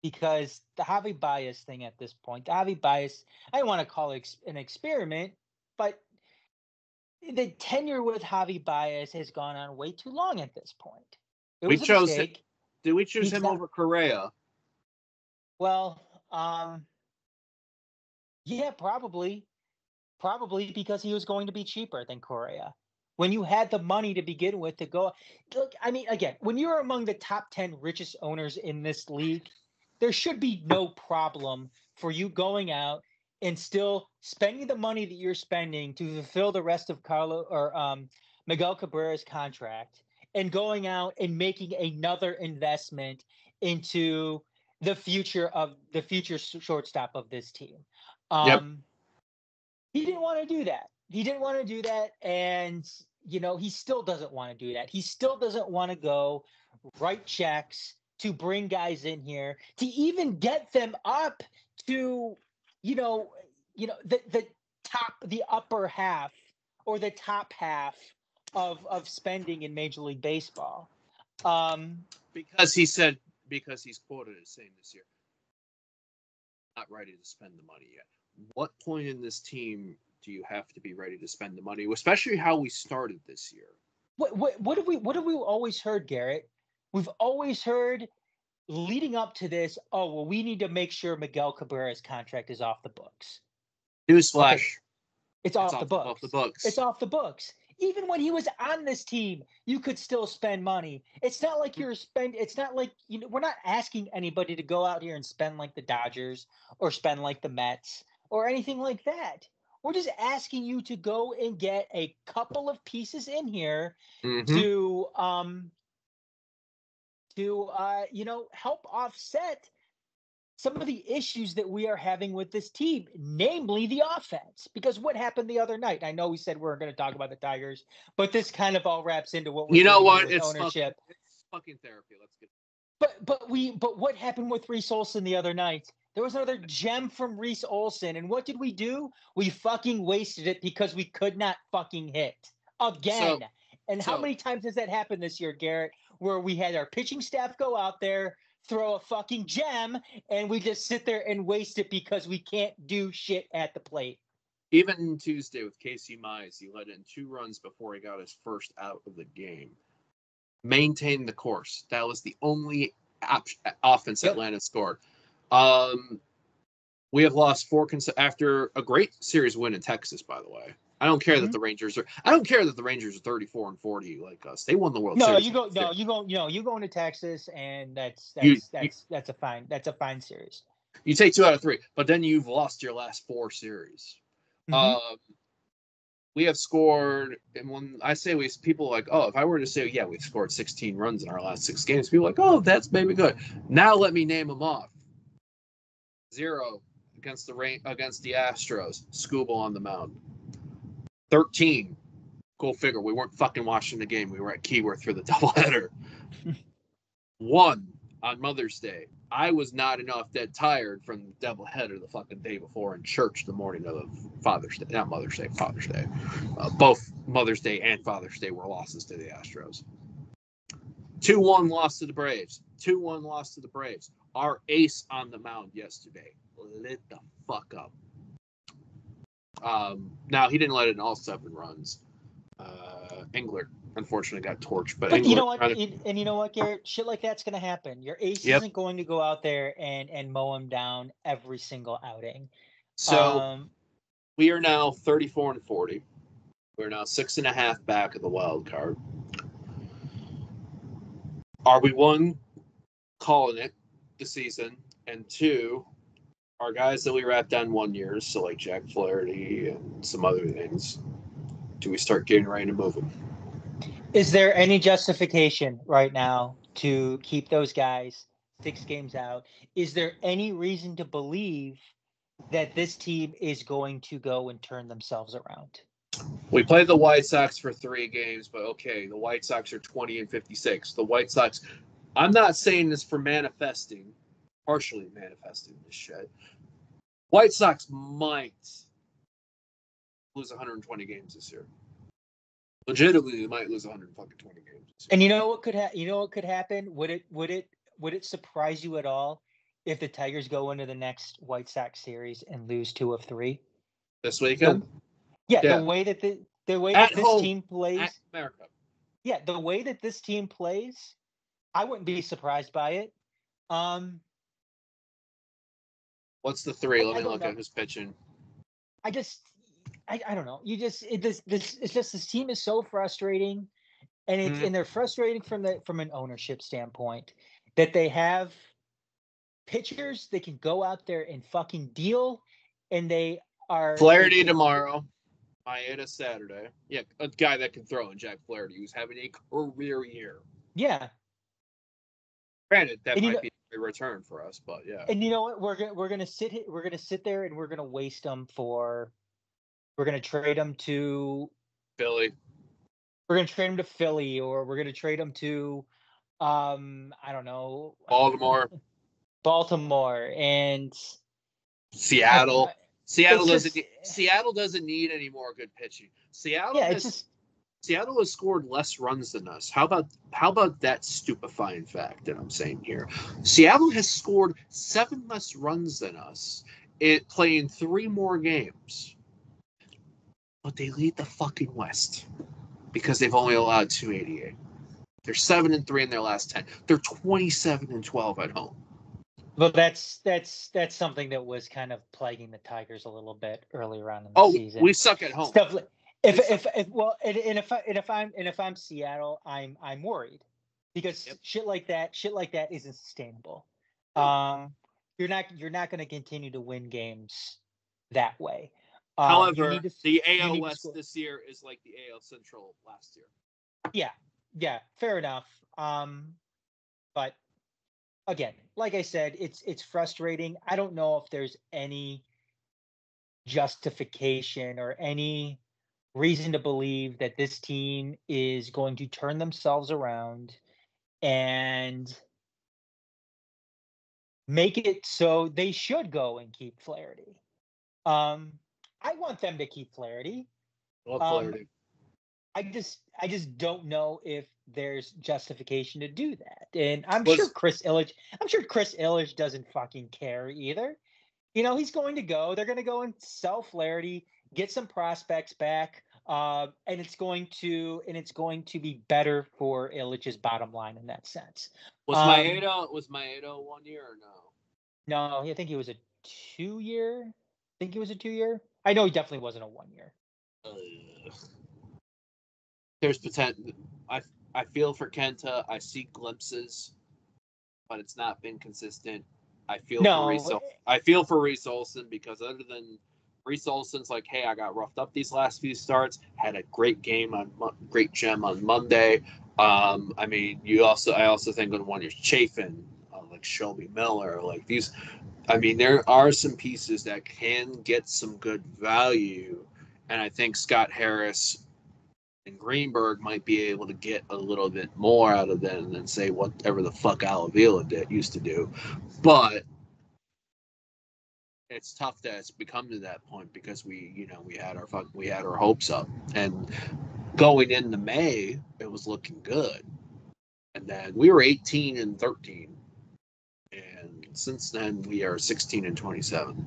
because the Javi Baez thing at this point, I don't want to call it an experiment, but the tenure with Javi Baez has gone on way too long at this point. It was a mistake. Did we choose him over Correa? Well, yeah, probably because he was going to be cheaper than Correa. When you had the money to begin with to go, look, I mean, again, when you're among the top 10 richest owners in this league, there should be no problem for you going out and still spending the money that you're spending to fulfill the rest of Miguel Cabrera's contract, and going out and making another investment into the future shortstop of this team. Yep. He didn't want to do that. And, he still doesn't want to do that. He still doesn't want to go write checks to bring guys in here to even get them up to, the upper half or the top half of spending in Major League Baseball. Because he's quoted as saying this year, not ready to spend the money yet. What point in this team do you have to be ready to spend the money, especially how we started this year? What have we always heard, Garrett? We've always heard leading up to this, we need to make sure Miguel Cabrera's contract is off the books. Newsflash. Okay. It's off the books. It's off the books. Even when he was on this team, you could still spend money. It's not like we're not asking anybody to go out here and spend like the Dodgers or spend like the Mets or anything like that. We're just asking you to go and get a couple of pieces in here to help offset some of the issues that we are having with this team, namely the offense. Because what happened the other night? I know we said we weren't going to talk about the Tigers, but this kind of all wraps into what we're doing with ownership. It's fucking therapy. Let's get. But what happened with Reese Olson the other night? There was another gem from Reese Olson, and what did we do? We fucking wasted it because we could not fucking hit again. How many times has that happened this year, Garrett? Where we had our pitching staff go out there, throw a fucking gem, and we just sit there and waste it because we can't do shit at the plate. Even Tuesday with Casey Mize, he let in 2 runs before he got his first out of the game. Maintain the course. That was the only offense Atlanta scored. We have lost 4 after a great series win in Texas, by the way. I don't care that the Rangers are 34-40 like us. They won the World Series. You go into Texas, and that's a fine series. You take 2 out of 3, but then you've lost your last 4 series. We have scored, and when I say people are like, if I were to say, we've scored 16 runs in our last 6 games, people are like, that's maybe good. Now let me name them off. 0 against the Astros, Skubal on the mound. 13. Go figure. We weren't fucking watching the game. We were at Keyworth for the doubleheader. 1 on Mother's Day. I was not dead tired from the doubleheader the fucking day before in church the morning of Father's Day. Not Mother's Day, Father's Day. Both Mother's Day and Father's Day were losses to the Astros. 2-1 loss to the Braves. 2-1 loss to the Braves. Our ace on the mound yesterday lit the fuck up. Now he didn't let in all 7 runs. Englert unfortunately got torched, but you know what? And you know what, Garrett? Shit like that's going to happen. Your ace isn't going to go out there and mow him down every single outing. So we are now 34-40. We're now 6.5 back of the wild card. Are we, one, calling it the season, and two, our guys that we wrapped down 1 year, so like Jack Flaherty and some other things, do we start getting ready to move them? Is there any justification right now to keep those guys 6 games out? Is there any reason to believe that this team is going to go and turn themselves around? We played the White Sox for 3 games, but okay, the White Sox are 20-56. The White Sox, I'm not saying this for manifesting, partially manifesting this shit. White Sox might lose 120 games this year. Legitimately, they might lose 120 games this year. And you know what could happen? Would it surprise you at all if the Tigers go into the next White Sox series and lose 2 of 3 this weekend? The way that this team plays, at America. Yeah, the way that this team plays, I wouldn't be surprised by it. What's the 3? Let me look at who's pitching. I don't know. It's just this team is so frustrating, and they're frustrating from an ownership standpoint that they have pitchers that can go out there and fucking deal, and they are Flaherty tomorrow, Maeda Saturday. Yeah, a guy that can throw in Jack Flaherty, who's having a career year. Yeah. Granted, that might be a return for us, but yeah. And you know what? We're gonna sit there and we're gonna waste them for. We're gonna trade them to Philly. We're gonna trade them to Philly, or we're gonna trade them to, I don't know, Baltimore and Seattle. Seattle doesn't need any more good pitching. Seattle has scored less runs than us. How about that stupefying fact that I'm saying here? Seattle has scored 7 less runs than us, playing 3 more games. But they lead the fucking West because they've only allowed 288. They're 7-3 in their last 10. They're 27-12 at home. Well, that's something that was kind of plaguing the Tigers a little bit earlier on in the season. We suck at home. Stuff like, if I'm Seattle, I'm worried because shit like that isn't sustainable. You're not going to continue to win games that way. However, the AL West this year is like the AL Central last year. Yeah, fair enough. But again, like I said, it's frustrating. I don't know if there's any justification or any reason to believe that this team is going to turn themselves around and make it so they should go and keep Flaherty. I want them to keep Flaherty. Flaherty. I just don't know if there's justification to do that. And I'm sure Chris Ilitch doesn't fucking care either. You know, he's going to go. They're going to go and sell Flaherty, get some prospects back, and it's going to be better for Ilitch's bottom line in that sense. Was Maeda 1 year or no? No, I think it was a 2-year. I know he definitely wasn't a 1 year. There's potential. I feel for Kenta. I see glimpses, but it's not been consistent. I feel for Reese Olson because other than Reese Olson's like, hey, I got roughed up these last few starts. Had a great gem on Monday. I mean, I also think on 1 year Chafin, like Shelby Miller, like these. I mean, there are some pieces that can get some good value, and I think Scott Harris and Greenberg might be able to get a little bit more out of them than say whatever the fuck Al Avila used to do. But it's tough that it's become to that point because we had our hopes up, and going into May it was looking good, and then we were 18-13. And since then, we are 16-27.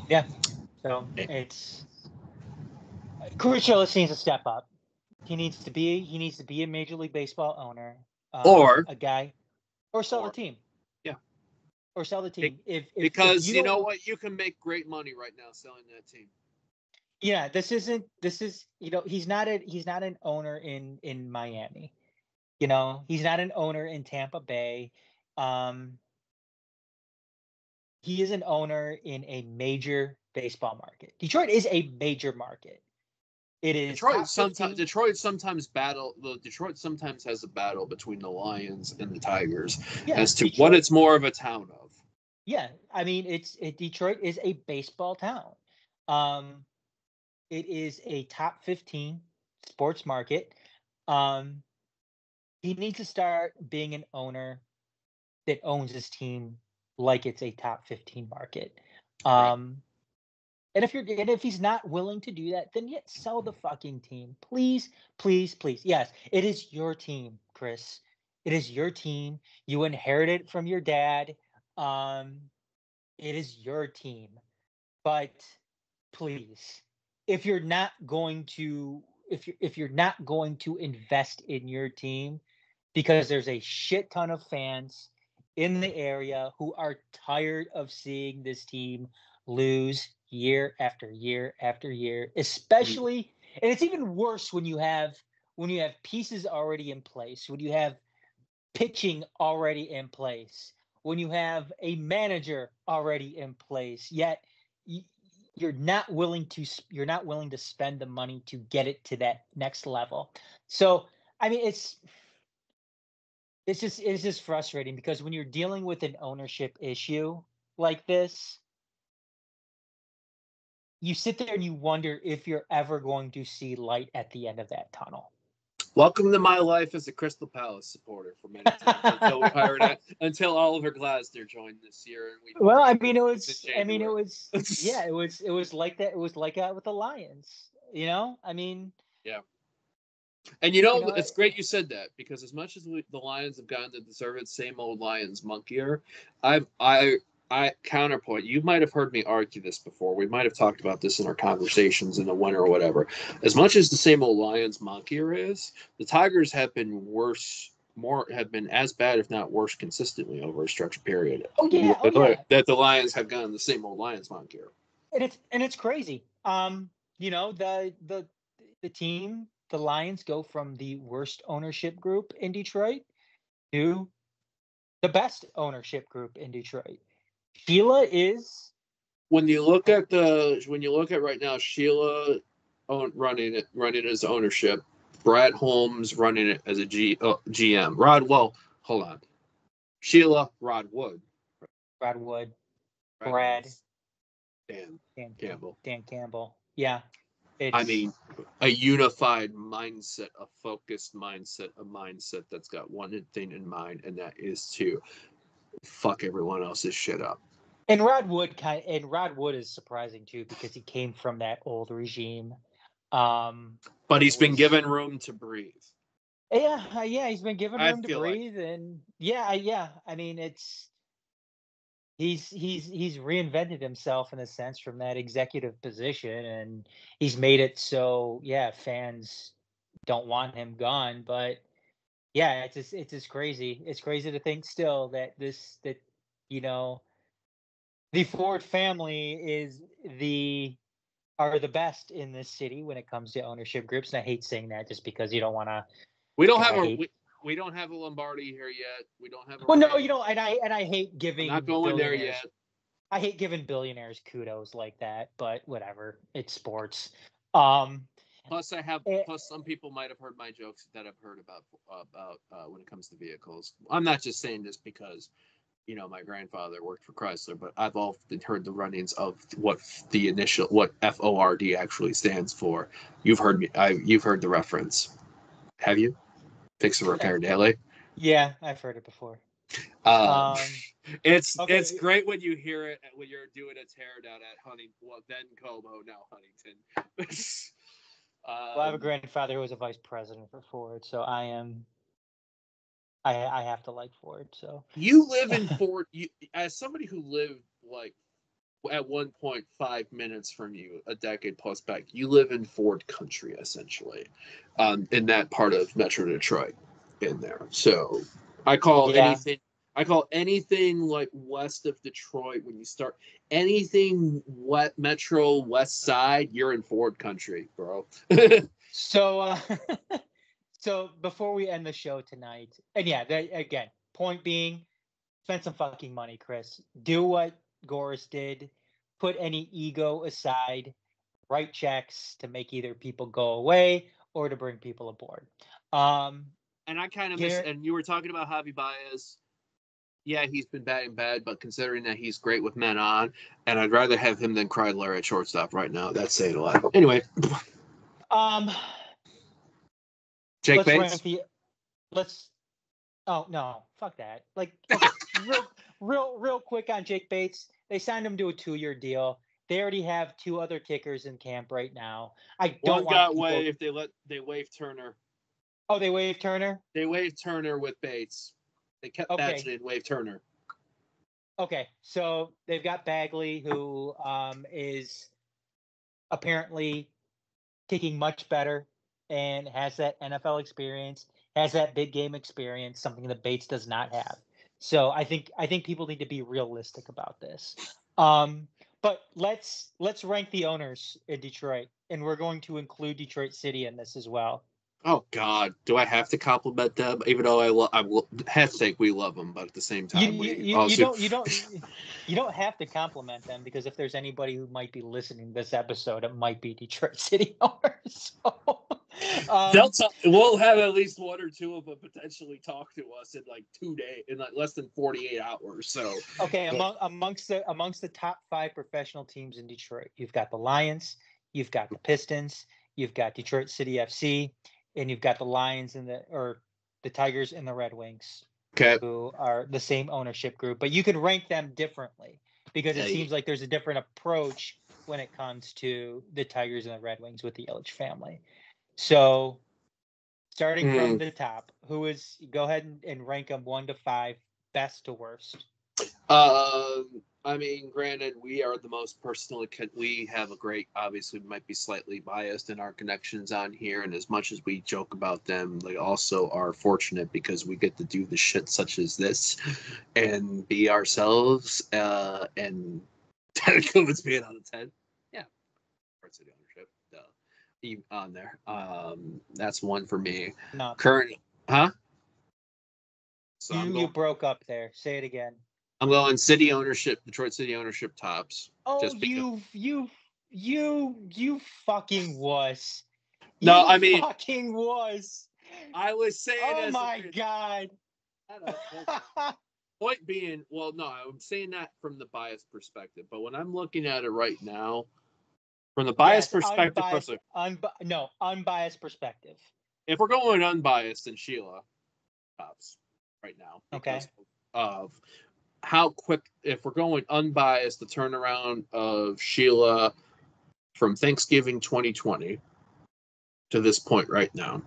Yeah. So it's Chris needs to step up. He needs to be a Major League Baseball owner, or a guy, or sell the team. Yeah. Or sell the team. Because you know what, you can make great money right now selling that team. Yeah, this is he's not an owner in Miami. He's not an owner in Tampa Bay. He is an owner in a major baseball market. Detroit is a major market. It is Detroit sometimes has a battle between the Lions and the Tigers as to what it's more of a town of. Yeah, I mean, Detroit is a baseball town. It is a top 15 sports market. He needs to start being an owner that owns his team like it's a top 15 market. Right. And if he's not willing to do that, then sell the fucking team. Please, please, please. Yes, it is your team, Chris. It is your team. You inherited it from your dad. It is your team. But please, if you're not going to invest in your team, because there's a shit ton of fans in the area who are tired of seeing this team lose year after year after year, especially, and it's even worse when you have pieces already in place, when you have pitching already in place, when you have a manager already in place, yet you're not willing to spend the money to get it to that next level. So, I mean, it's just frustrating, because when you're dealing with an ownership issue like this, you sit there and you wonder if you're ever going to see light at the end of that tunnel. Welcome to my life as a Crystal Palace supporter for many times until Oliver Glasner joined this year. And it was like that. It was like that with the Lions. Yeah. And it's great you said that, because as much as the Lions have gotten to deserve it, same old Lions monkeyer, I counterpoint. You might have heard me argue this before. We might have talked about this in our conversations in the winter or whatever. As much as the same old Lions monkeyer is, the Tigers have been as bad, if not worse, consistently over a stretch of period. That the Lions have gotten the same old Lions monkeyer. And it's crazy. The team, the Lions, go from the worst ownership group in Detroit to the best ownership group in Detroit. Sheila is, when you look at right now, Sheila running it as ownership, Brad Holmes running it as a GM. Hold on. Sheila, Rod Wood, Brad, Dan Campbell. Dan Campbell. Yeah. I mean, a unified mindset, a focused mindset, a mindset that's got one thing in mind, and that is to fuck everyone else's shit up. And Rod Wood is surprising too, because he came from that old regime. But he's been given room to breathe. Yeah, he's been given room to breathe, and I mean, he's reinvented himself in a sense from that executive position, and he's made it so fans don't want him gone. But it's just crazy. It's crazy to think still that the Ford family are the best in this city when it comes to ownership groups. And I hate saying that just because you don't want to. We don't have a Lombardi here yet. We don't have. And I hate giving. I'm not going there yet. I hate giving billionaires kudos like that, but whatever. It's sports. Plus, some people might have heard my jokes that I've heard about when it comes to vehicles. I'm not just saying this because, my grandfather worked for Chrysler, but I've often heard the run-ins of what FORD actually stands for. You've heard the reference. Have you? Fix and repair daily. Yeah, I've heard it before. It's great when you hear it when you're doing a teardown at then Como, now Huntington. I have a grandfather who was a vice president for Ford, so I have to like Ford. So you live in Ford. As somebody who lived at 1.5 minutes from you a decade plus back, you live in Ford country essentially, in that part of Metro Detroit, in there. So I call anything like west of Detroit, when you start anything Metro West Side, you're in Ford country, bro. So So before we end the show tonight, and yeah, again, point being, spend some fucking money, Chris. Do what Gores did. Put any ego aside. Write checks to make either people go away or to bring people aboard. And I kind of miss. And you were talking about Javi Baez. Yeah, he's been bad, but considering that he's great with men on, and I'd rather have him than Kreidler at shortstop right now. That's saying a lot. Anyway. Jake Bates? Oh, no. Fuck that. Like, okay, real quick on Jake Bates. They signed him to a 2-year deal. They already have 2 other kickers in camp right now. One got waived. They waived Turner. Oh, they waived Turner? They waived Turner with Bates. They kept Badgley and waived Turner. Okay, so they've got Bagley, who is apparently kicking much better and has that NFL experience, has that big game experience, something that Bates does not have. So I think people need to be realistic about this. But let's rank the owners in Detroit, and we're going to include Detroit City in this as well. Oh God, do I have to compliment them? Even though we love them, but at the same time, you don't have to compliment them, because if there's anybody who might be listening to this episode, it might be Detroit City owners. So, we'll have at least 1 or 2 of them potentially talk to us in like 2 days, in like less than 48 hours. So okay, amongst the top 5 professional teams in Detroit, you've got the Lions, you've got the Pistons, you've got Detroit City FC. And you've got the Lions the Tigers and the Red Wings, who are the same ownership group. But you can rank them differently, because it seems like there's a different approach when it comes to the Tigers and the Red Wings with the Ilitch family. So starting from the top, go ahead and rank them 1 to 5, best to worst. I mean, granted, we are the most personally. We have obviously, might be slightly biased in our connections on here, and as much as we joke about them, they also are fortunate because we get to do the shit such as this and be ourselves. And Covid's being on the 10, yeah, parts of the ownership, on there. That's one for me. No. Current, huh? So you broke up there. Say it again. I'm going city ownership, Detroit City ownership tops. Oh, you fucking wuss. No, I mean, fucking wuss. I was saying. Oh my God. Point being, well, no, I'm saying that from the biased perspective, but when I'm looking at it right now, from the biased perspective, unbiased perspective. If we're going unbiased, then Sheila tops right now. Okay. Of how quick, if we're going unbiased, the turnaround of Sheila from Thanksgiving 2020 to this point right now,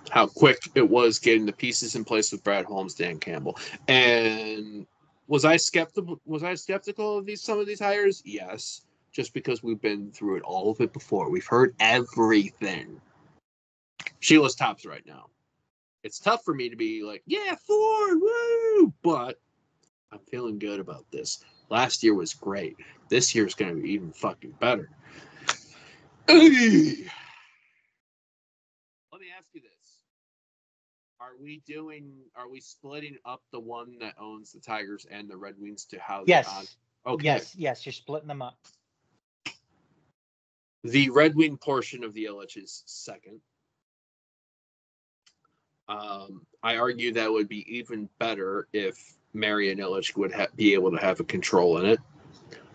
how quick it was getting the pieces in place with Brad Holmes, Dan Campbell. And was I skeptical of some of these hires? Yes, just because we've been through all of it before. We've heard everything. Sheila's tops right now. It's tough for me to be like, yeah, Ford, woo, but I'm feeling good about this. Last year was great. This year's going to be even fucking better. Let me ask you this. Are we splitting up the one that owns the Tigers and the Red Wings to how they're on? Okay. Yes, you're splitting them up. The Red Wing portion of the Ilitch is second. I argue that would be even better if Marian Ilitch would be able to have a control in it.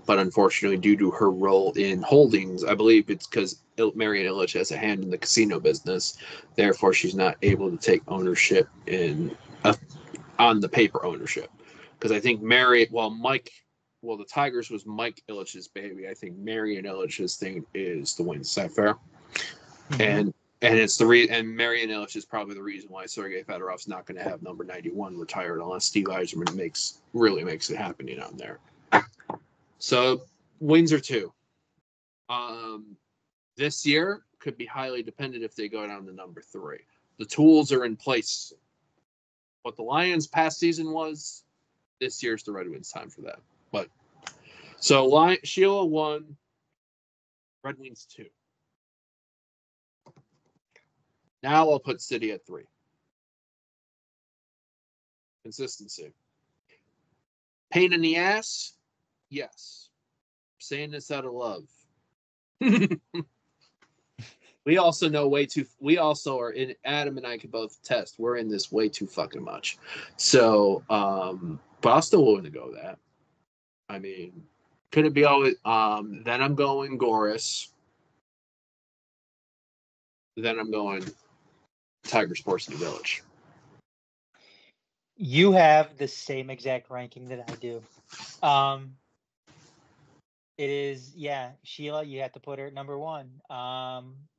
But unfortunately, due to her role in holdings, I believe it's because Marian Ilitch has a hand in the casino business. Therefore, she's not able to take ownership on the paper ownership. Because I think the Tigers was Mike Ilitch's baby. I think Marian Ilitch's thing is the Wings. Is that fair? Mm-hmm. And it's and Marian Ilitch is probably the reason why Sergei Fedorov's not going to have number 91 retired unless Steve Yzerman really makes it happen out there. So Wings are 2. This year could be highly dependent if they go down to number 3. The tools are in place. What the Lions' past season was, this year's the Red Wings time for that. But so Sheila 1, Red Wings 2. Now I'll put City at 3. Consistency. Pain in the ass? Yes. I'm saying this out of love. We also know we also are in, Adam and I can both attest, we're in this way too fucking much. So, but I'll still willing to go that. I mean, could it be always, then I'm going Gores. Then I'm going Tiger Sports in the Village. You have the same exact ranking that I do. It is, yeah, Sheila, you have to put her at number 1.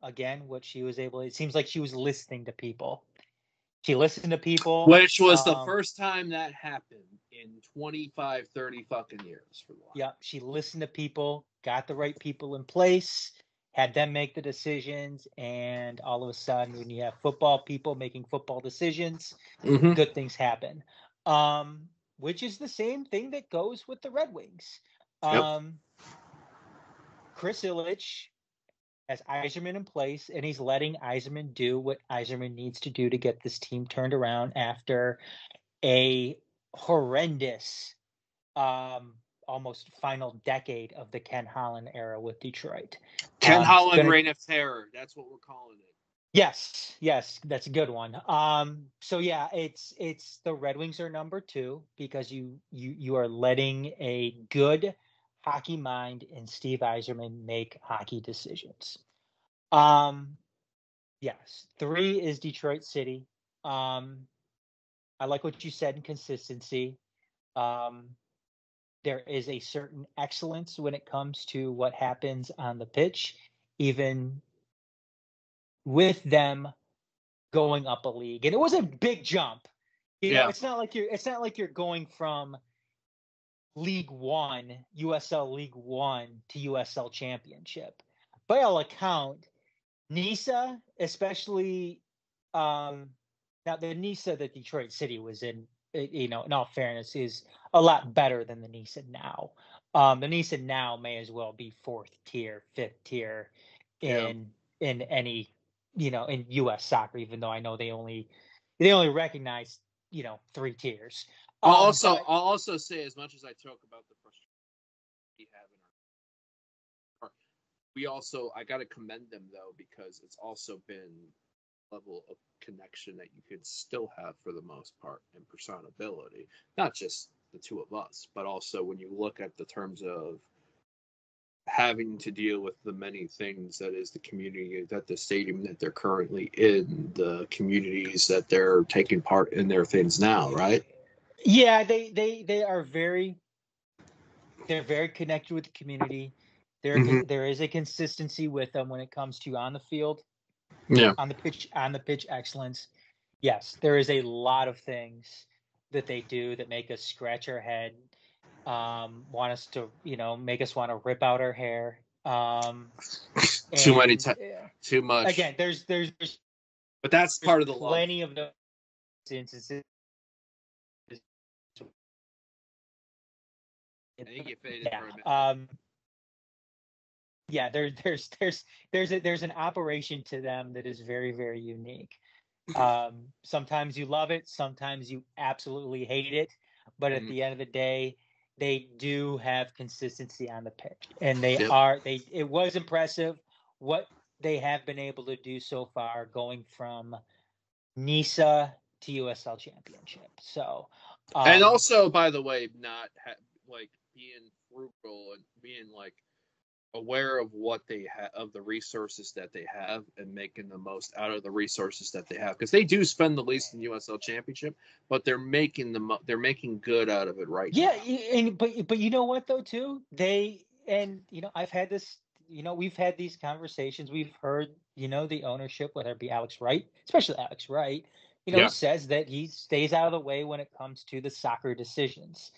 Again, what she was able, it seems like she was listening to people. She listened to people. Which was the first time that happened in 25, 30 fucking years. For the yeah, she listened to people, got the right people in place, had them make the decisions, and all of a sudden, when you have football people making football decisions, good things happen. Which is the same thing that goes with the Red Wings. Chris Ilitch has Yzerman in place, and he's letting Yzerman do what Yzerman needs to do to get this team turned around after a horrendous almost final decade of the Ken Holland era with Detroit. Ken Holland reign of terror. That's what we're calling it. Yes, that's a good one. So yeah, it's the Red Wings are number 2 because you are letting a good hockey mind in Steve Yzerman make hockey decisions. Yes, 3 is Detroit City. I like what you said in consistency. There is a certain excellence when it comes to what happens on the pitch, even with them going up a league. And it was a big jump. You know, it's not like you're going from League One, USL League One to USL Championship. By all account, NISA, especially now the NISA that Detroit City was in, you know, in all fairness, is a lot better than the NISA now. The NISA now may as well be 4th tier, 5th tier in any, you know, in U.S. soccer, even though I know they only recognize, you know, 3 tiers. I'll also say, as much as I talk about the frustration we have in our, I got to commend them though, because it's also been a level of connection that you could still have for the most part in personability, not just the two of us, but also when you look at the terms of having to deal with the many things that is the community, that the stadium that they're currently in, the communities that they're taking part in their things now, right? Yeah, they are very connected with the community. There is a consistency with them when it comes to on the field, on the pitch excellence. Yes, there is a lot of things that they do that make us scratch our head, want us to, you know, make us want to rip out our hair. Too much. Again, there's but that's part of the plenty of the instances. I think you faded for a minute. Yeah, there's an operation to them that is very, very unique. Sometimes you love it, sometimes you absolutely hate it, but at the end of the day, they do have consistency on the pitch, and it was impressive what they have been able to do so far, going from NISA to USL Championship. So, and also, by the way, not like being frugal and being like aware of what they have, of the resources that they have, and making the most out of the resources that they have, because they do spend the least in the USL Championship, but they're making good out of it right now. Yeah, but you know what though too, I've had this, we've had these conversations, we've heard, the ownership, whether it be Alex Wright, especially Alex Wright, he says that he stays out of the way when it comes to the soccer decisions.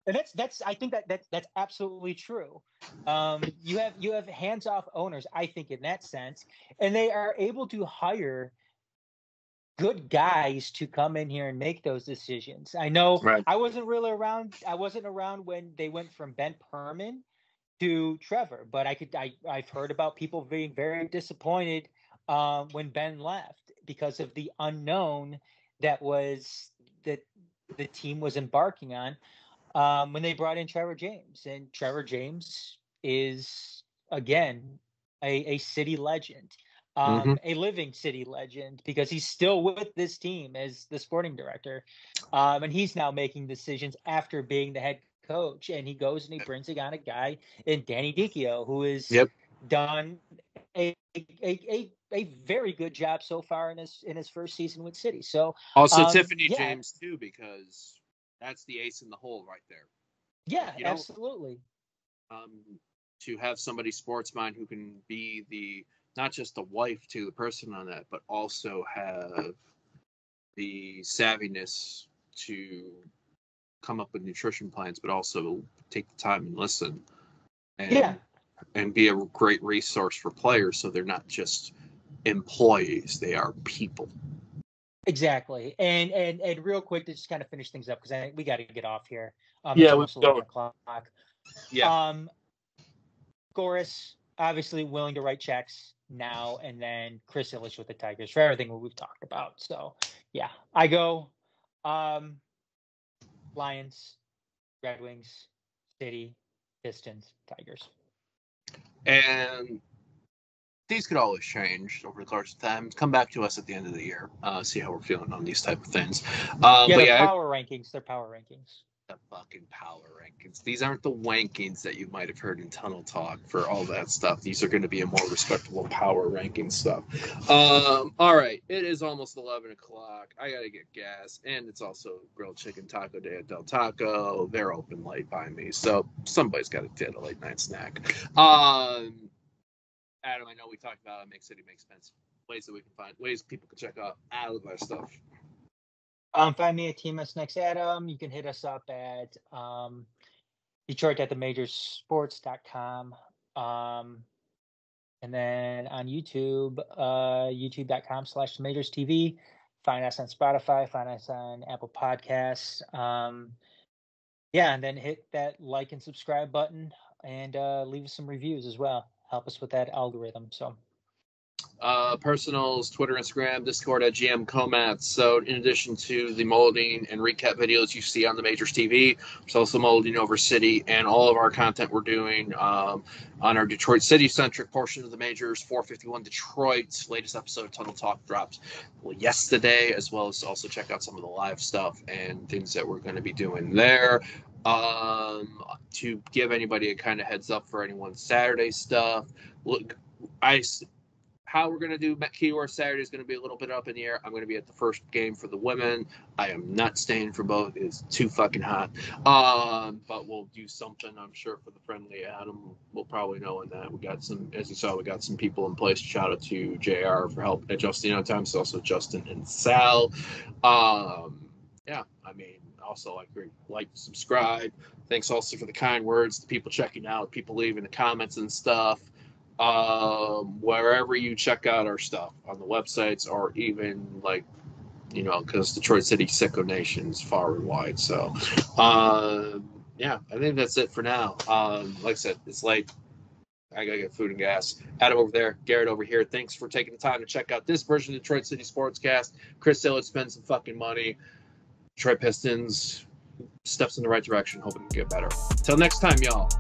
And that's I think that's absolutely true. You have hands-off owners, I think, in that sense, and they are able to hire good guys to come in here and make those decisions. I know I wasn't around when they went from Ben Perman to Trevor, but I've heard about people being very disappointed when Ben left because of the unknown that the team was embarking on when they brought in Trevor James. And Trevor James is, again, a city legend, a living city legend, because he's still with this team as the sporting director. And he's now making decisions after being the head coach. And he goes and he brings on a guy in Danny Dichio, who has done a very good job so far in his first season with City. So also Tiffany James too, because that's the ace in the hole right there. Yeah, absolutely. To have somebody sports mind who can be not just the wife to the person on that, but also have the savviness to come up with nutrition plans, but also take the time and listen. And be a great resource for players, so they're not just employees, they are people. Exactly. And real quick to just kind of finish things up, because we got to get off here. It's almost 11 o'clock. Yeah. Gores obviously willing to write checks now, and then Chris Ilitch with the Tigers for everything we've talked about. So yeah, I go Lions, Red Wings, City, Pistons, Tigers. And these could always change over the course of time. Come back to us at the end of the year. See how we're feeling on these type of things. Power rankings. They're power rankings. The fucking power rankings. These aren't the wankings that you might have heard in Tunnel Talk for all that stuff. These are going to be a more respectable power ranking stuff. All right. It is almost 11 o'clock. I got to get gas. And it's also Grilled Chicken Taco Day at Del Taco. They're open late by me. So somebody's got to get a late night snack. Adam, I know we talked about Make City, Make Spence. Ways that we can find, ways people can check out all of our stuff. Find me at TMS Next Adam. You can hit us up at Detroit@themajorsports.com. And then on YouTube, youtube.com/TheMajorsTV. Find us on Spotify. Find us on Apple Podcasts. And then hit that like and subscribe button, and leave us some reviews as well. Help us with that algorithm. So. Personals, Twitter, Instagram, Discord at GM Comats. So in addition to the molding and recap videos you see on the Majors TV, there's also molding over City and all of our content we're doing on our Detroit City-centric portion of the Majors. 451 Detroit's latest episode of Tunnel Talk dropped yesterday, as well as also check out some of the live stuff and things that we're going to be doing there. To give anybody a kind of heads up for anyone's Saturday stuff, look, how we're going to do Keyword Saturday is going to be a little bit up in the air. I'm going to be at the first game for the women. I am not staying for both. It's too fucking hot. But we'll do something, I'm sure, for the friendly Adam. We'll probably know in that. We got some, as you saw, we got some people in place. Shout out to JR for help adjusting on time. It's also Justin and Sal. Also like, subscribe. Thanks also for the kind words, the people checking out, people leaving the comments and stuff. Wherever you check out our stuff on the websites, or even because Detroit City Sicko Nation's far and wide. So, I think that's it for now. Like I said, it's late. I gotta get food and gas. Adam over there, Garrett over here. Thanks for taking the time to check out this version of Detroit City Sportscast. Chris Ilitch spends some fucking money. Detroit Pistons steps in the right direction, hoping to get better. Till next time, y'all.